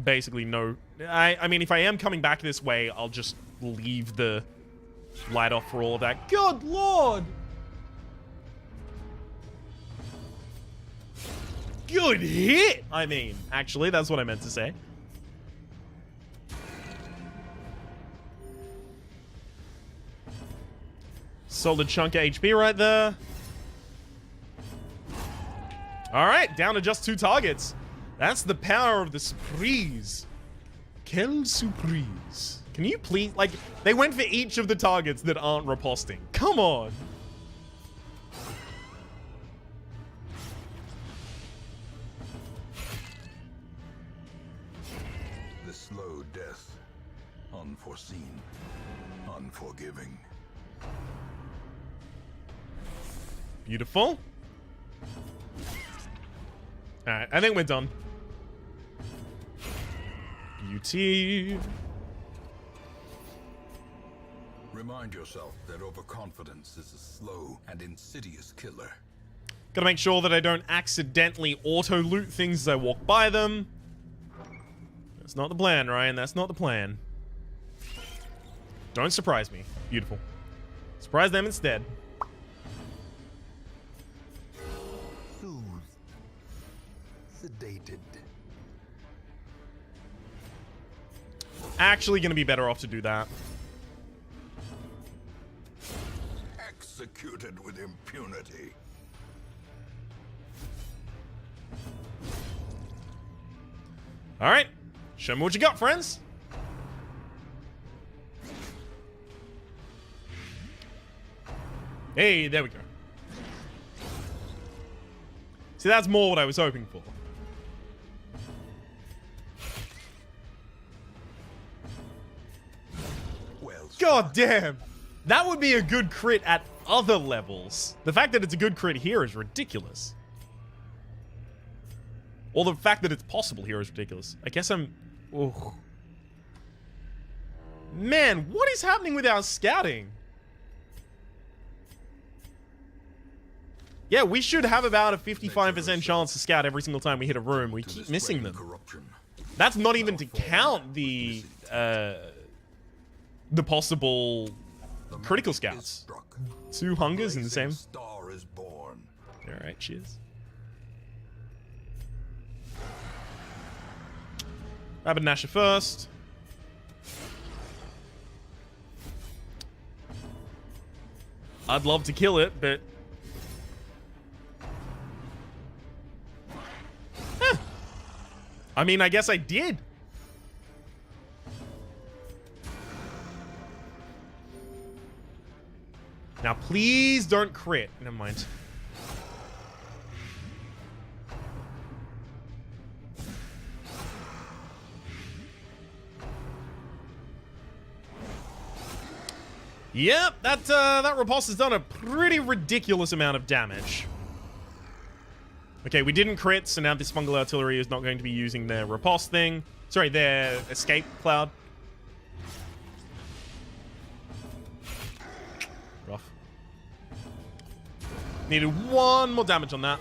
basically no... I mean, if I am coming back this way, I'll just leave the light off for all of that. Good lord! Good hit! I mean, actually, that's what I meant to say. Solid chunk of HP right there. Alright, down to just 2 targets. That's the power of the surprise. Quelle surprise. Can you please, like, they went for each of the targets that aren't riposting. Come on. The slow death, unforeseen, unforgiving. Beautiful. Alright, I think we're done. Beauty. Remind yourself that overconfidence is a slow and insidious killer. Gotta make sure that I don't accidentally auto-loot things as I walk by them. That's not the plan, Ryan. That's not the plan. Don't surprise me. Beautiful. Surprise them instead. Sedated. Actually gonna be better off to do that. Executed with impunity. Alright. Show me what you got, friends. Hey, there we go. See, that's more what I was hoping for. God damn! That would be a good crit at other levels. The fact that it's a good crit here is ridiculous. Or the fact that it's possible here is ridiculous. I guess I'm... Ugh. Man, what is happening with our scouting? Yeah, we should have about a 55% chance to scout every single time we hit a room. We keep missing them. That's not even to count the possible critical scouts. 2 hungers in the same. Alright, cheers. Rabbit Nasher first. I'd love to kill it, but... Huh. I mean, I guess I did. Now, please don't crit. Never mind. Yep, that riposte has done a pretty ridiculous amount of damage. Okay, we didn't crit, so now this fungal artillery is not going to be using their riposte thing. Sorry, their escape cloud. Rough. Needed 1 more damage on that.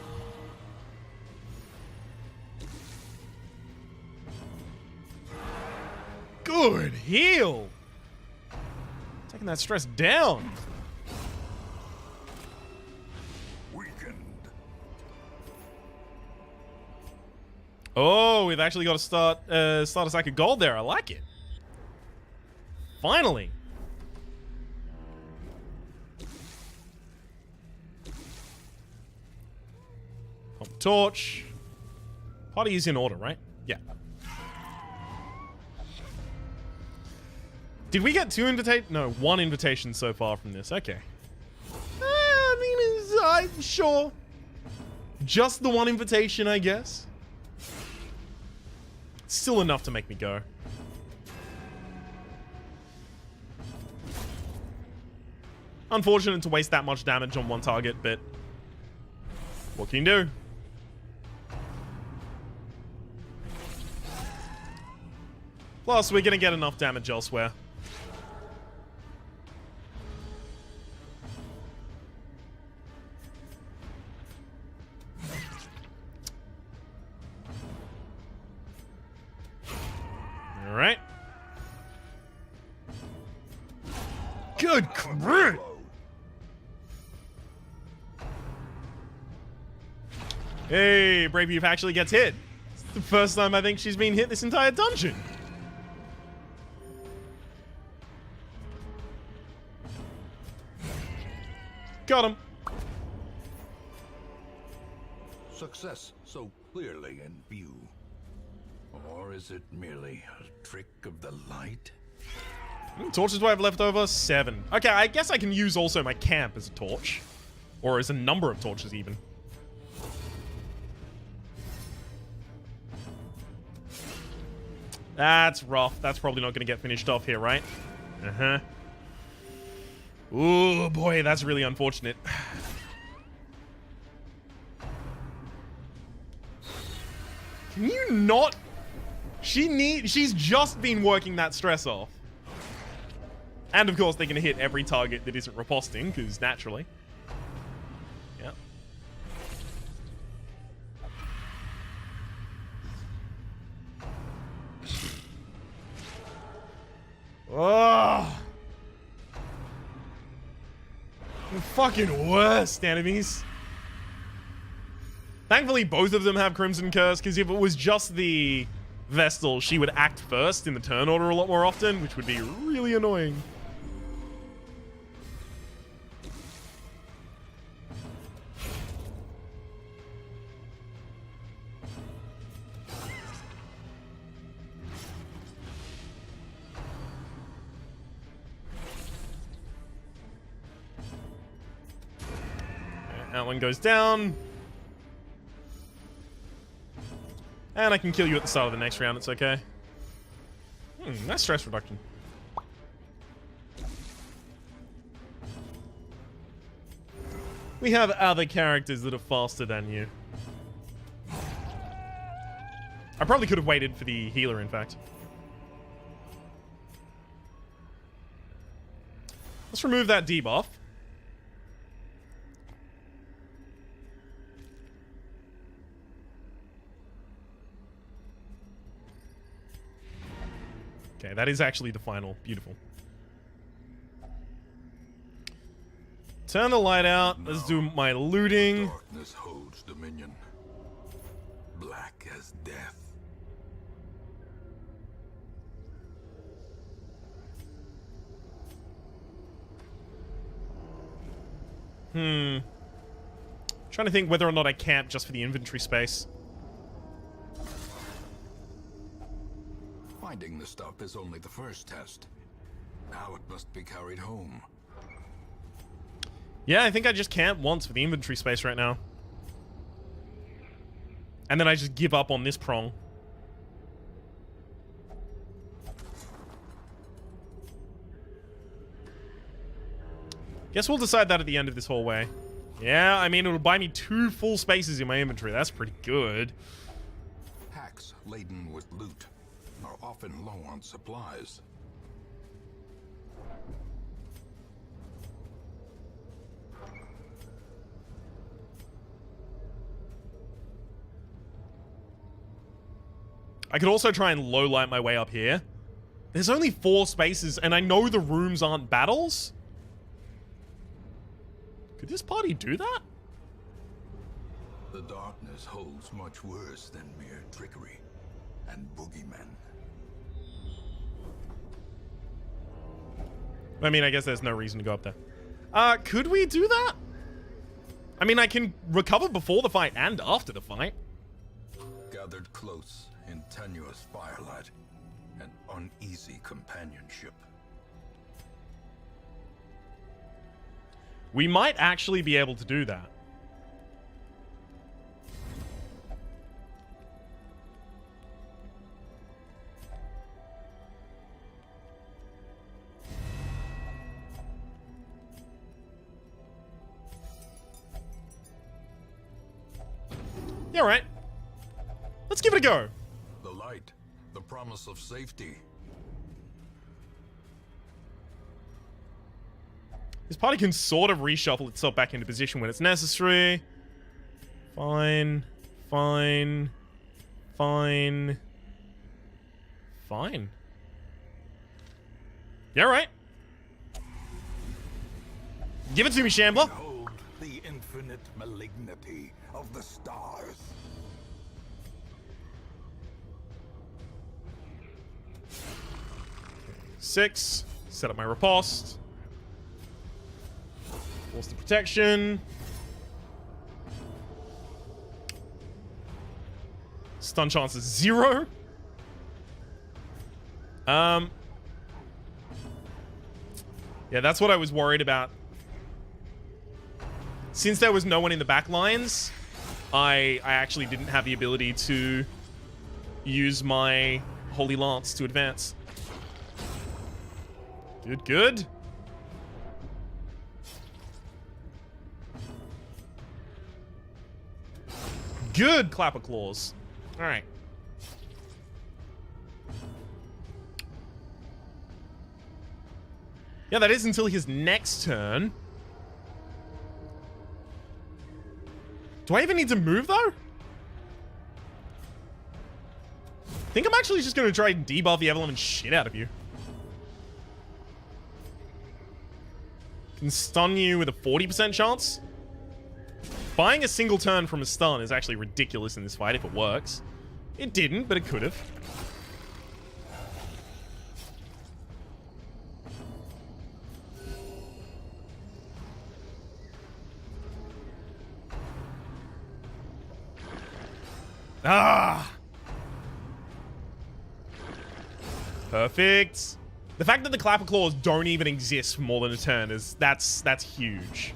Good heal. Taking that stress down. Weakened. Oh, we've actually got to start a stack of gold there. I like it. Finally. Pump torch. Party is in order, right? Yeah. Did we get 2 invitations? No, 1 invitation so far from this. Okay. I mean, sure. Just the 1 invitation, I guess. Still enough to make me go. Unfortunate to waste that much damage on 1 target, but what can you do? Plus, we're gonna get enough damage elsewhere. Alright. Good crit! Hey, Brave Youth actually gets hit. It's the first time I think she's been hit this entire dungeon. Got him. Success so clearly in view. Or is it merely a trick of the light? How many torches do I have left over? 7. Okay, I guess I can use also my camp as a torch. Or as a number of torches, even. That's rough. That's probably not going to get finished off here, right? Uh-huh. Ooh, boy, that's really unfortunate. Can you not? She's just been working that stress off. And of course, they're going to hit every target that isn't riposting, because naturally. Yep. Oh. The fucking worst enemies. Thankfully, both of them have Crimson Curse, because if it was just the Vestal, she would act first in the turn order a lot more often, which would be really annoying. That one goes down. And I can kill you at the start of the next round, it's okay. Nice stress reduction. We have other characters that are faster than you. I probably could have waited for the healer, in fact. Let's remove that debuff. Okay, that is actually the final. Beautiful. Turn the light out. Let's do my looting. Darkness holds dominion. Black as death. Trying to think whether or not I camp just for the inventory space. Finding the stuff is only the first test. Now it must be carried home. Yeah, I think I just camp once for the inventory space right now. And then I just give up on this prong. Guess we'll decide that at the end of this hallway. Yeah, I mean, it'll buy me 2 full spaces in my inventory. That's pretty good. Packs laden with loot are often low on supplies. I could also try and low light my way up here. There's only 4 spaces, and I know the rooms aren't battles. Could this party do that? The darkness holds much worse than mere trickery and boogeymen. I mean, I guess there's no reason to go up there. Could we do that? I mean, I can recover before the fight and after the fight. Gathered close in tenuous firelight and uneasy companionship. We might actually be able to do that. Yeah, right. Let's give it a go. The light, the promise of safety. This party can sort of reshuffle itself back into position when it's necessary. Fine. Fine. Fine. Fine. Yeah, right. Give it to me, Shambler. Behold the infinite malignity of the stars. Six. Set up my riposte. Force the protection. Stun chance is 0. Yeah, that's what I was worried about. Since there was no one in the back lines, I actually didn't have the ability to use my Holy Lance to advance. Good, good. Good, Clapper Claws. All right. Yeah, that is until his next turn. Do I even need to move, though? I think I'm actually just going to try and debuff the Evelyn shit out of you. Can stun you with a 40% chance? Buying a single turn from a stun is actually ridiculous in this fight if it works. It didn't, but it could have. Ah! Perfect. The fact that the Clapper Claws don't even exist for more than a turn is that's huge.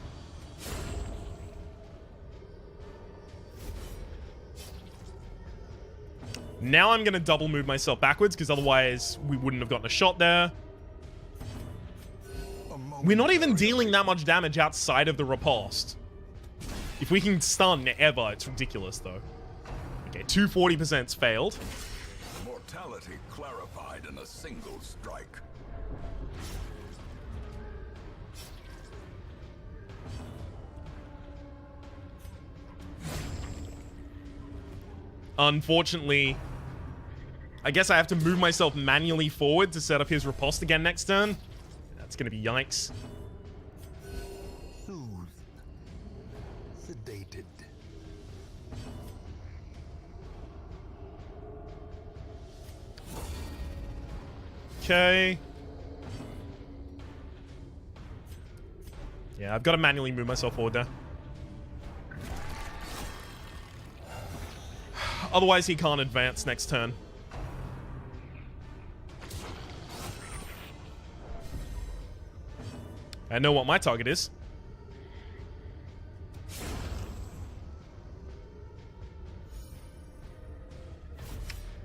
Now I'm gonna double move myself backwards because otherwise we wouldn't have gotten a shot there. We're not even dealing that much damage outside of the riposte. If we can stun ever, it's ridiculous though. Okay, 240%'s failed. Mortality clarified in a single strike. Unfortunately, I guess I have to move myself manually forward to set up his riposte again next turn. That's gonna be yikes. Soothed. Sedated. Okay. Yeah, I've got to manually move myself forward there. Otherwise, he can't advance next turn. I know what my target is.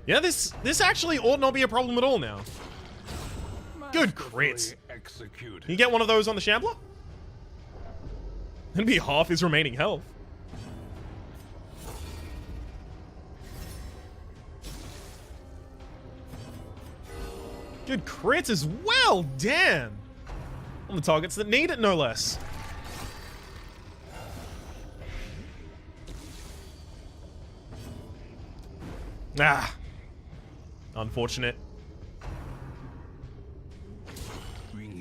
Yeah, this actually ought not be a problem at all now. Good crit. Can you get one of those on the Shambler? That'd be half his remaining health. Good crit as well, damn. On the targets that need it, no less. Ah. Unfortunate.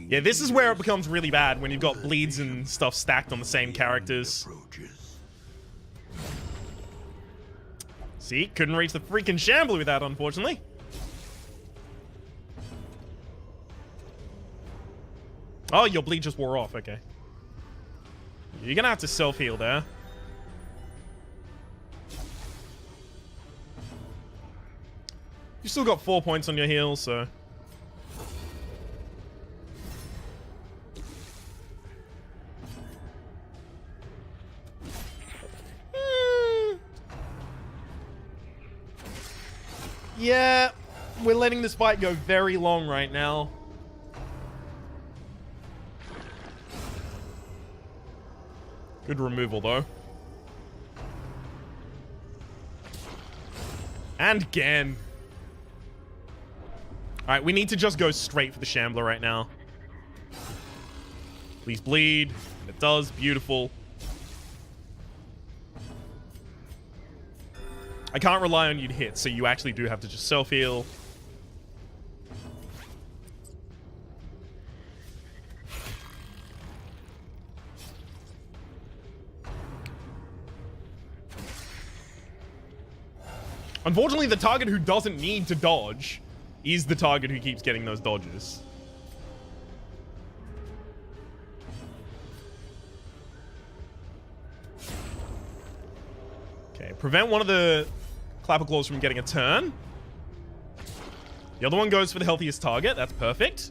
Yeah, this is where it becomes really bad when you've got bleeds and stuff stacked on the same characters. See, couldn't reach the freaking Shambler with that, unfortunately. Oh, your bleed just wore off, okay. You're gonna have to self-heal there. You still got 4 points on your heal, so... Yeah, we're letting this fight go very long right now. Good removal, though. And again. Alright, we need to just go straight for the Shambler right now. Please bleed. It does. Beautiful. I can't rely on you to hit, so you actually do have to just self-heal. Unfortunately, the target who doesn't need to dodge is the target who keeps getting those dodges. Okay, prevent one of the Clapper Claws from getting a turn. The other one goes for the healthiest target. That's perfect.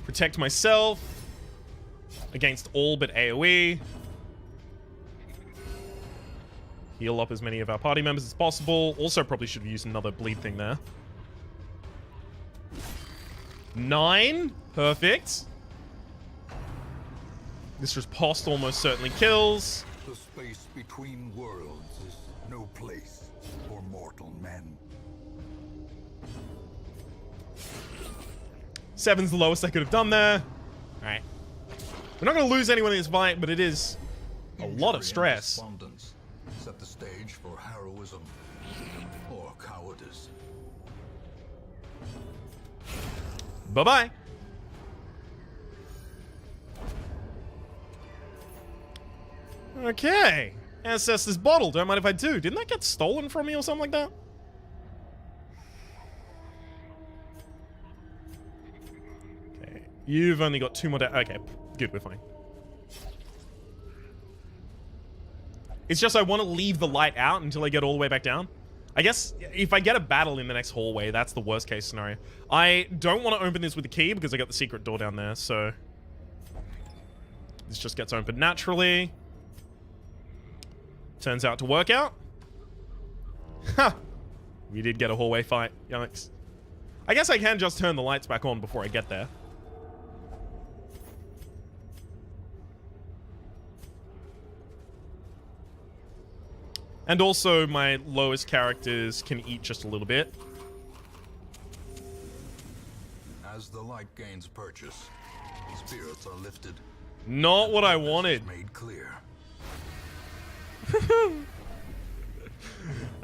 Protect myself against all but AoE. Heal up as many of our party members as possible. Also, probably should have used another bleed thing there. 9. Perfect. This riposte almost certainly kills. The space between worlds is no place for mortal men. 7's the lowest I could have done there. Alright. We're not going to lose anyone in this fight, but it is a lot of stress. Set the stage for heroism or cowardice. Bye-bye. Okay. Ancestor's bottle. Don't mind if I do. Didn't that get stolen from me or something like that? Okay. You've only got 2 more okay. Good, we're fine. It's just I want to leave the light out until I get all the way back down. I guess if I get a battle in the next hallway, that's the worst case scenario. I don't want to open this with a key because I got the secret door down there, so... This just gets opened naturally. Turns out to work out. Ha! We did get a hallway fight. Yikes. I guess I can just turn the lights back on before I get there. And also, my lowest characters can eat just a little bit. As the light gains purchase, spirits are lifted. Not what I wanted. Made clear.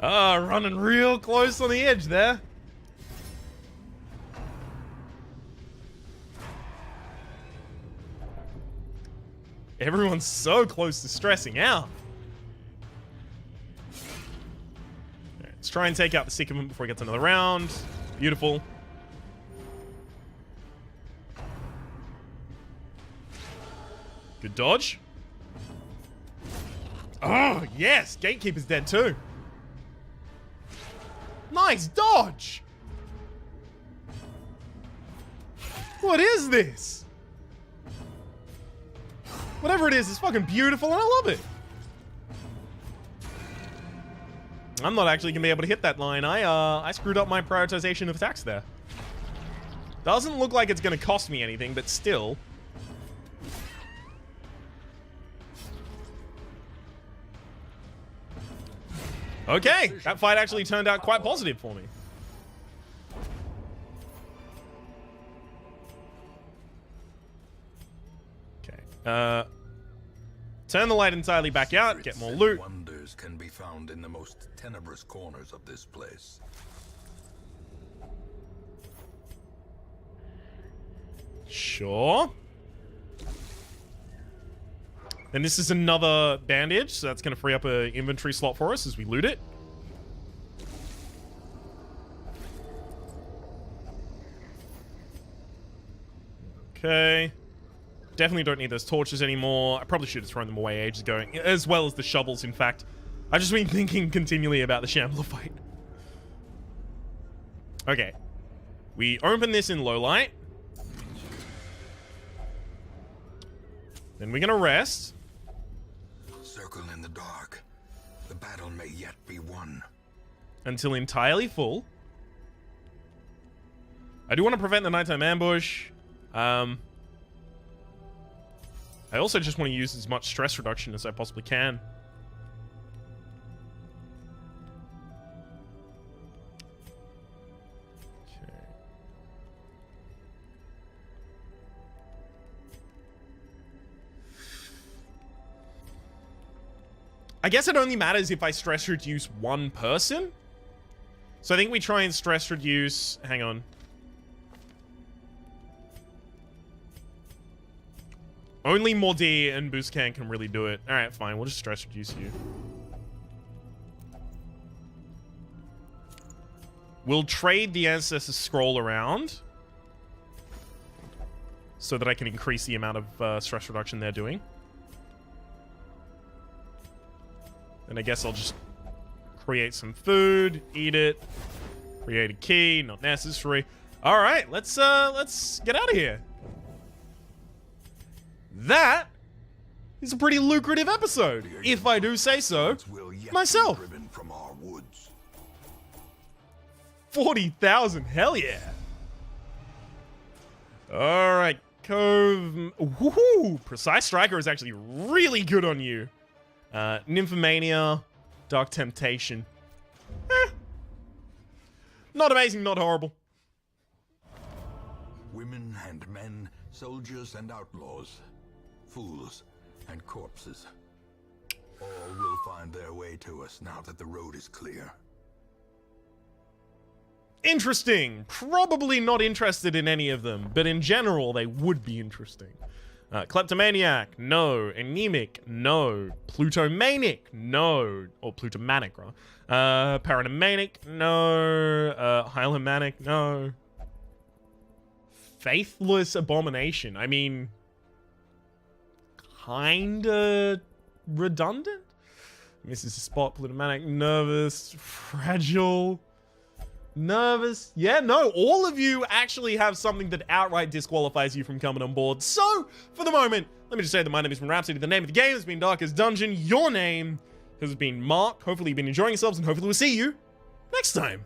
Ah, running real close on the edge there. Everyone's so close to stressing out. Let's try and take out the Sycamore before he gets another round. Beautiful. Good dodge. Oh, yes! Gatekeeper's dead too. Nice dodge! What is this? Whatever it is, it's fucking beautiful and I love it. I'm not actually gonna be able to hit that line. I screwed up my prioritization of attacks there. Doesn't look like it's gonna cost me anything, but still. Okay, that fight actually turned out quite positive for me. Okay, turn the light entirely back out, get more loot. Wonders can be found in the most tenebrous corners of this place. Sure. And this is another bandage, so that's going to free up an inventory slot for us as we loot it. Okay. Definitely don't need those torches anymore. I probably should have thrown them away ages ago, as well as the shovels, in fact. I've just been thinking continually about the Shambler fight. Okay. We open this in low light. Then we're going to rest. struggle in the dark. The battle may yet be won. Until entirely full. I do want to prevent the nighttime ambush. I also just want to use as much stress reduction as I possibly can. Okay. I guess it only matters if I stress reduce one person. So I think we try and stress reduce... Hang on. Only Mordi and Buscan can really do it. Alright, fine. We'll just stress reduce you. We'll trade the Ancestor Scroll around. So that I can increase the amount of stress reduction they're doing. And I guess I'll just create some food, eat it, create a key, not necessary. Alright, let's get out of here. That is a pretty lucrative episode, if I do say so myself. 40,000, hell yeah. Alright, Cove. Woohoo! Precise Striker is actually really good on you. Nymphomania, Dark Temptation. Not amazing, not horrible. Women and men, soldiers and outlaws, fools and corpses. All will find their way to us now that the road is clear. Interesting. Probably not interested in any of them, but in general, they would be interesting. Kleptomaniac, no. Anemic, no. Plutomanic, no. Or Plutomanic, right? Paranomanic, no. Hylomanic, no. Faithless Abomination. I mean, kinda redundant? Misses a spot. Plutomanic, nervous, fragile. Nervous. Yeah, no, all of you actually have something that outright disqualifies you from coming on board. So, for the moment, let me just say that my name is Rhapsody. The name of the game has been Darkest Dungeon. Your name has been Mark. Hopefully you've been enjoying yourselves, and hopefully we'll see you next time.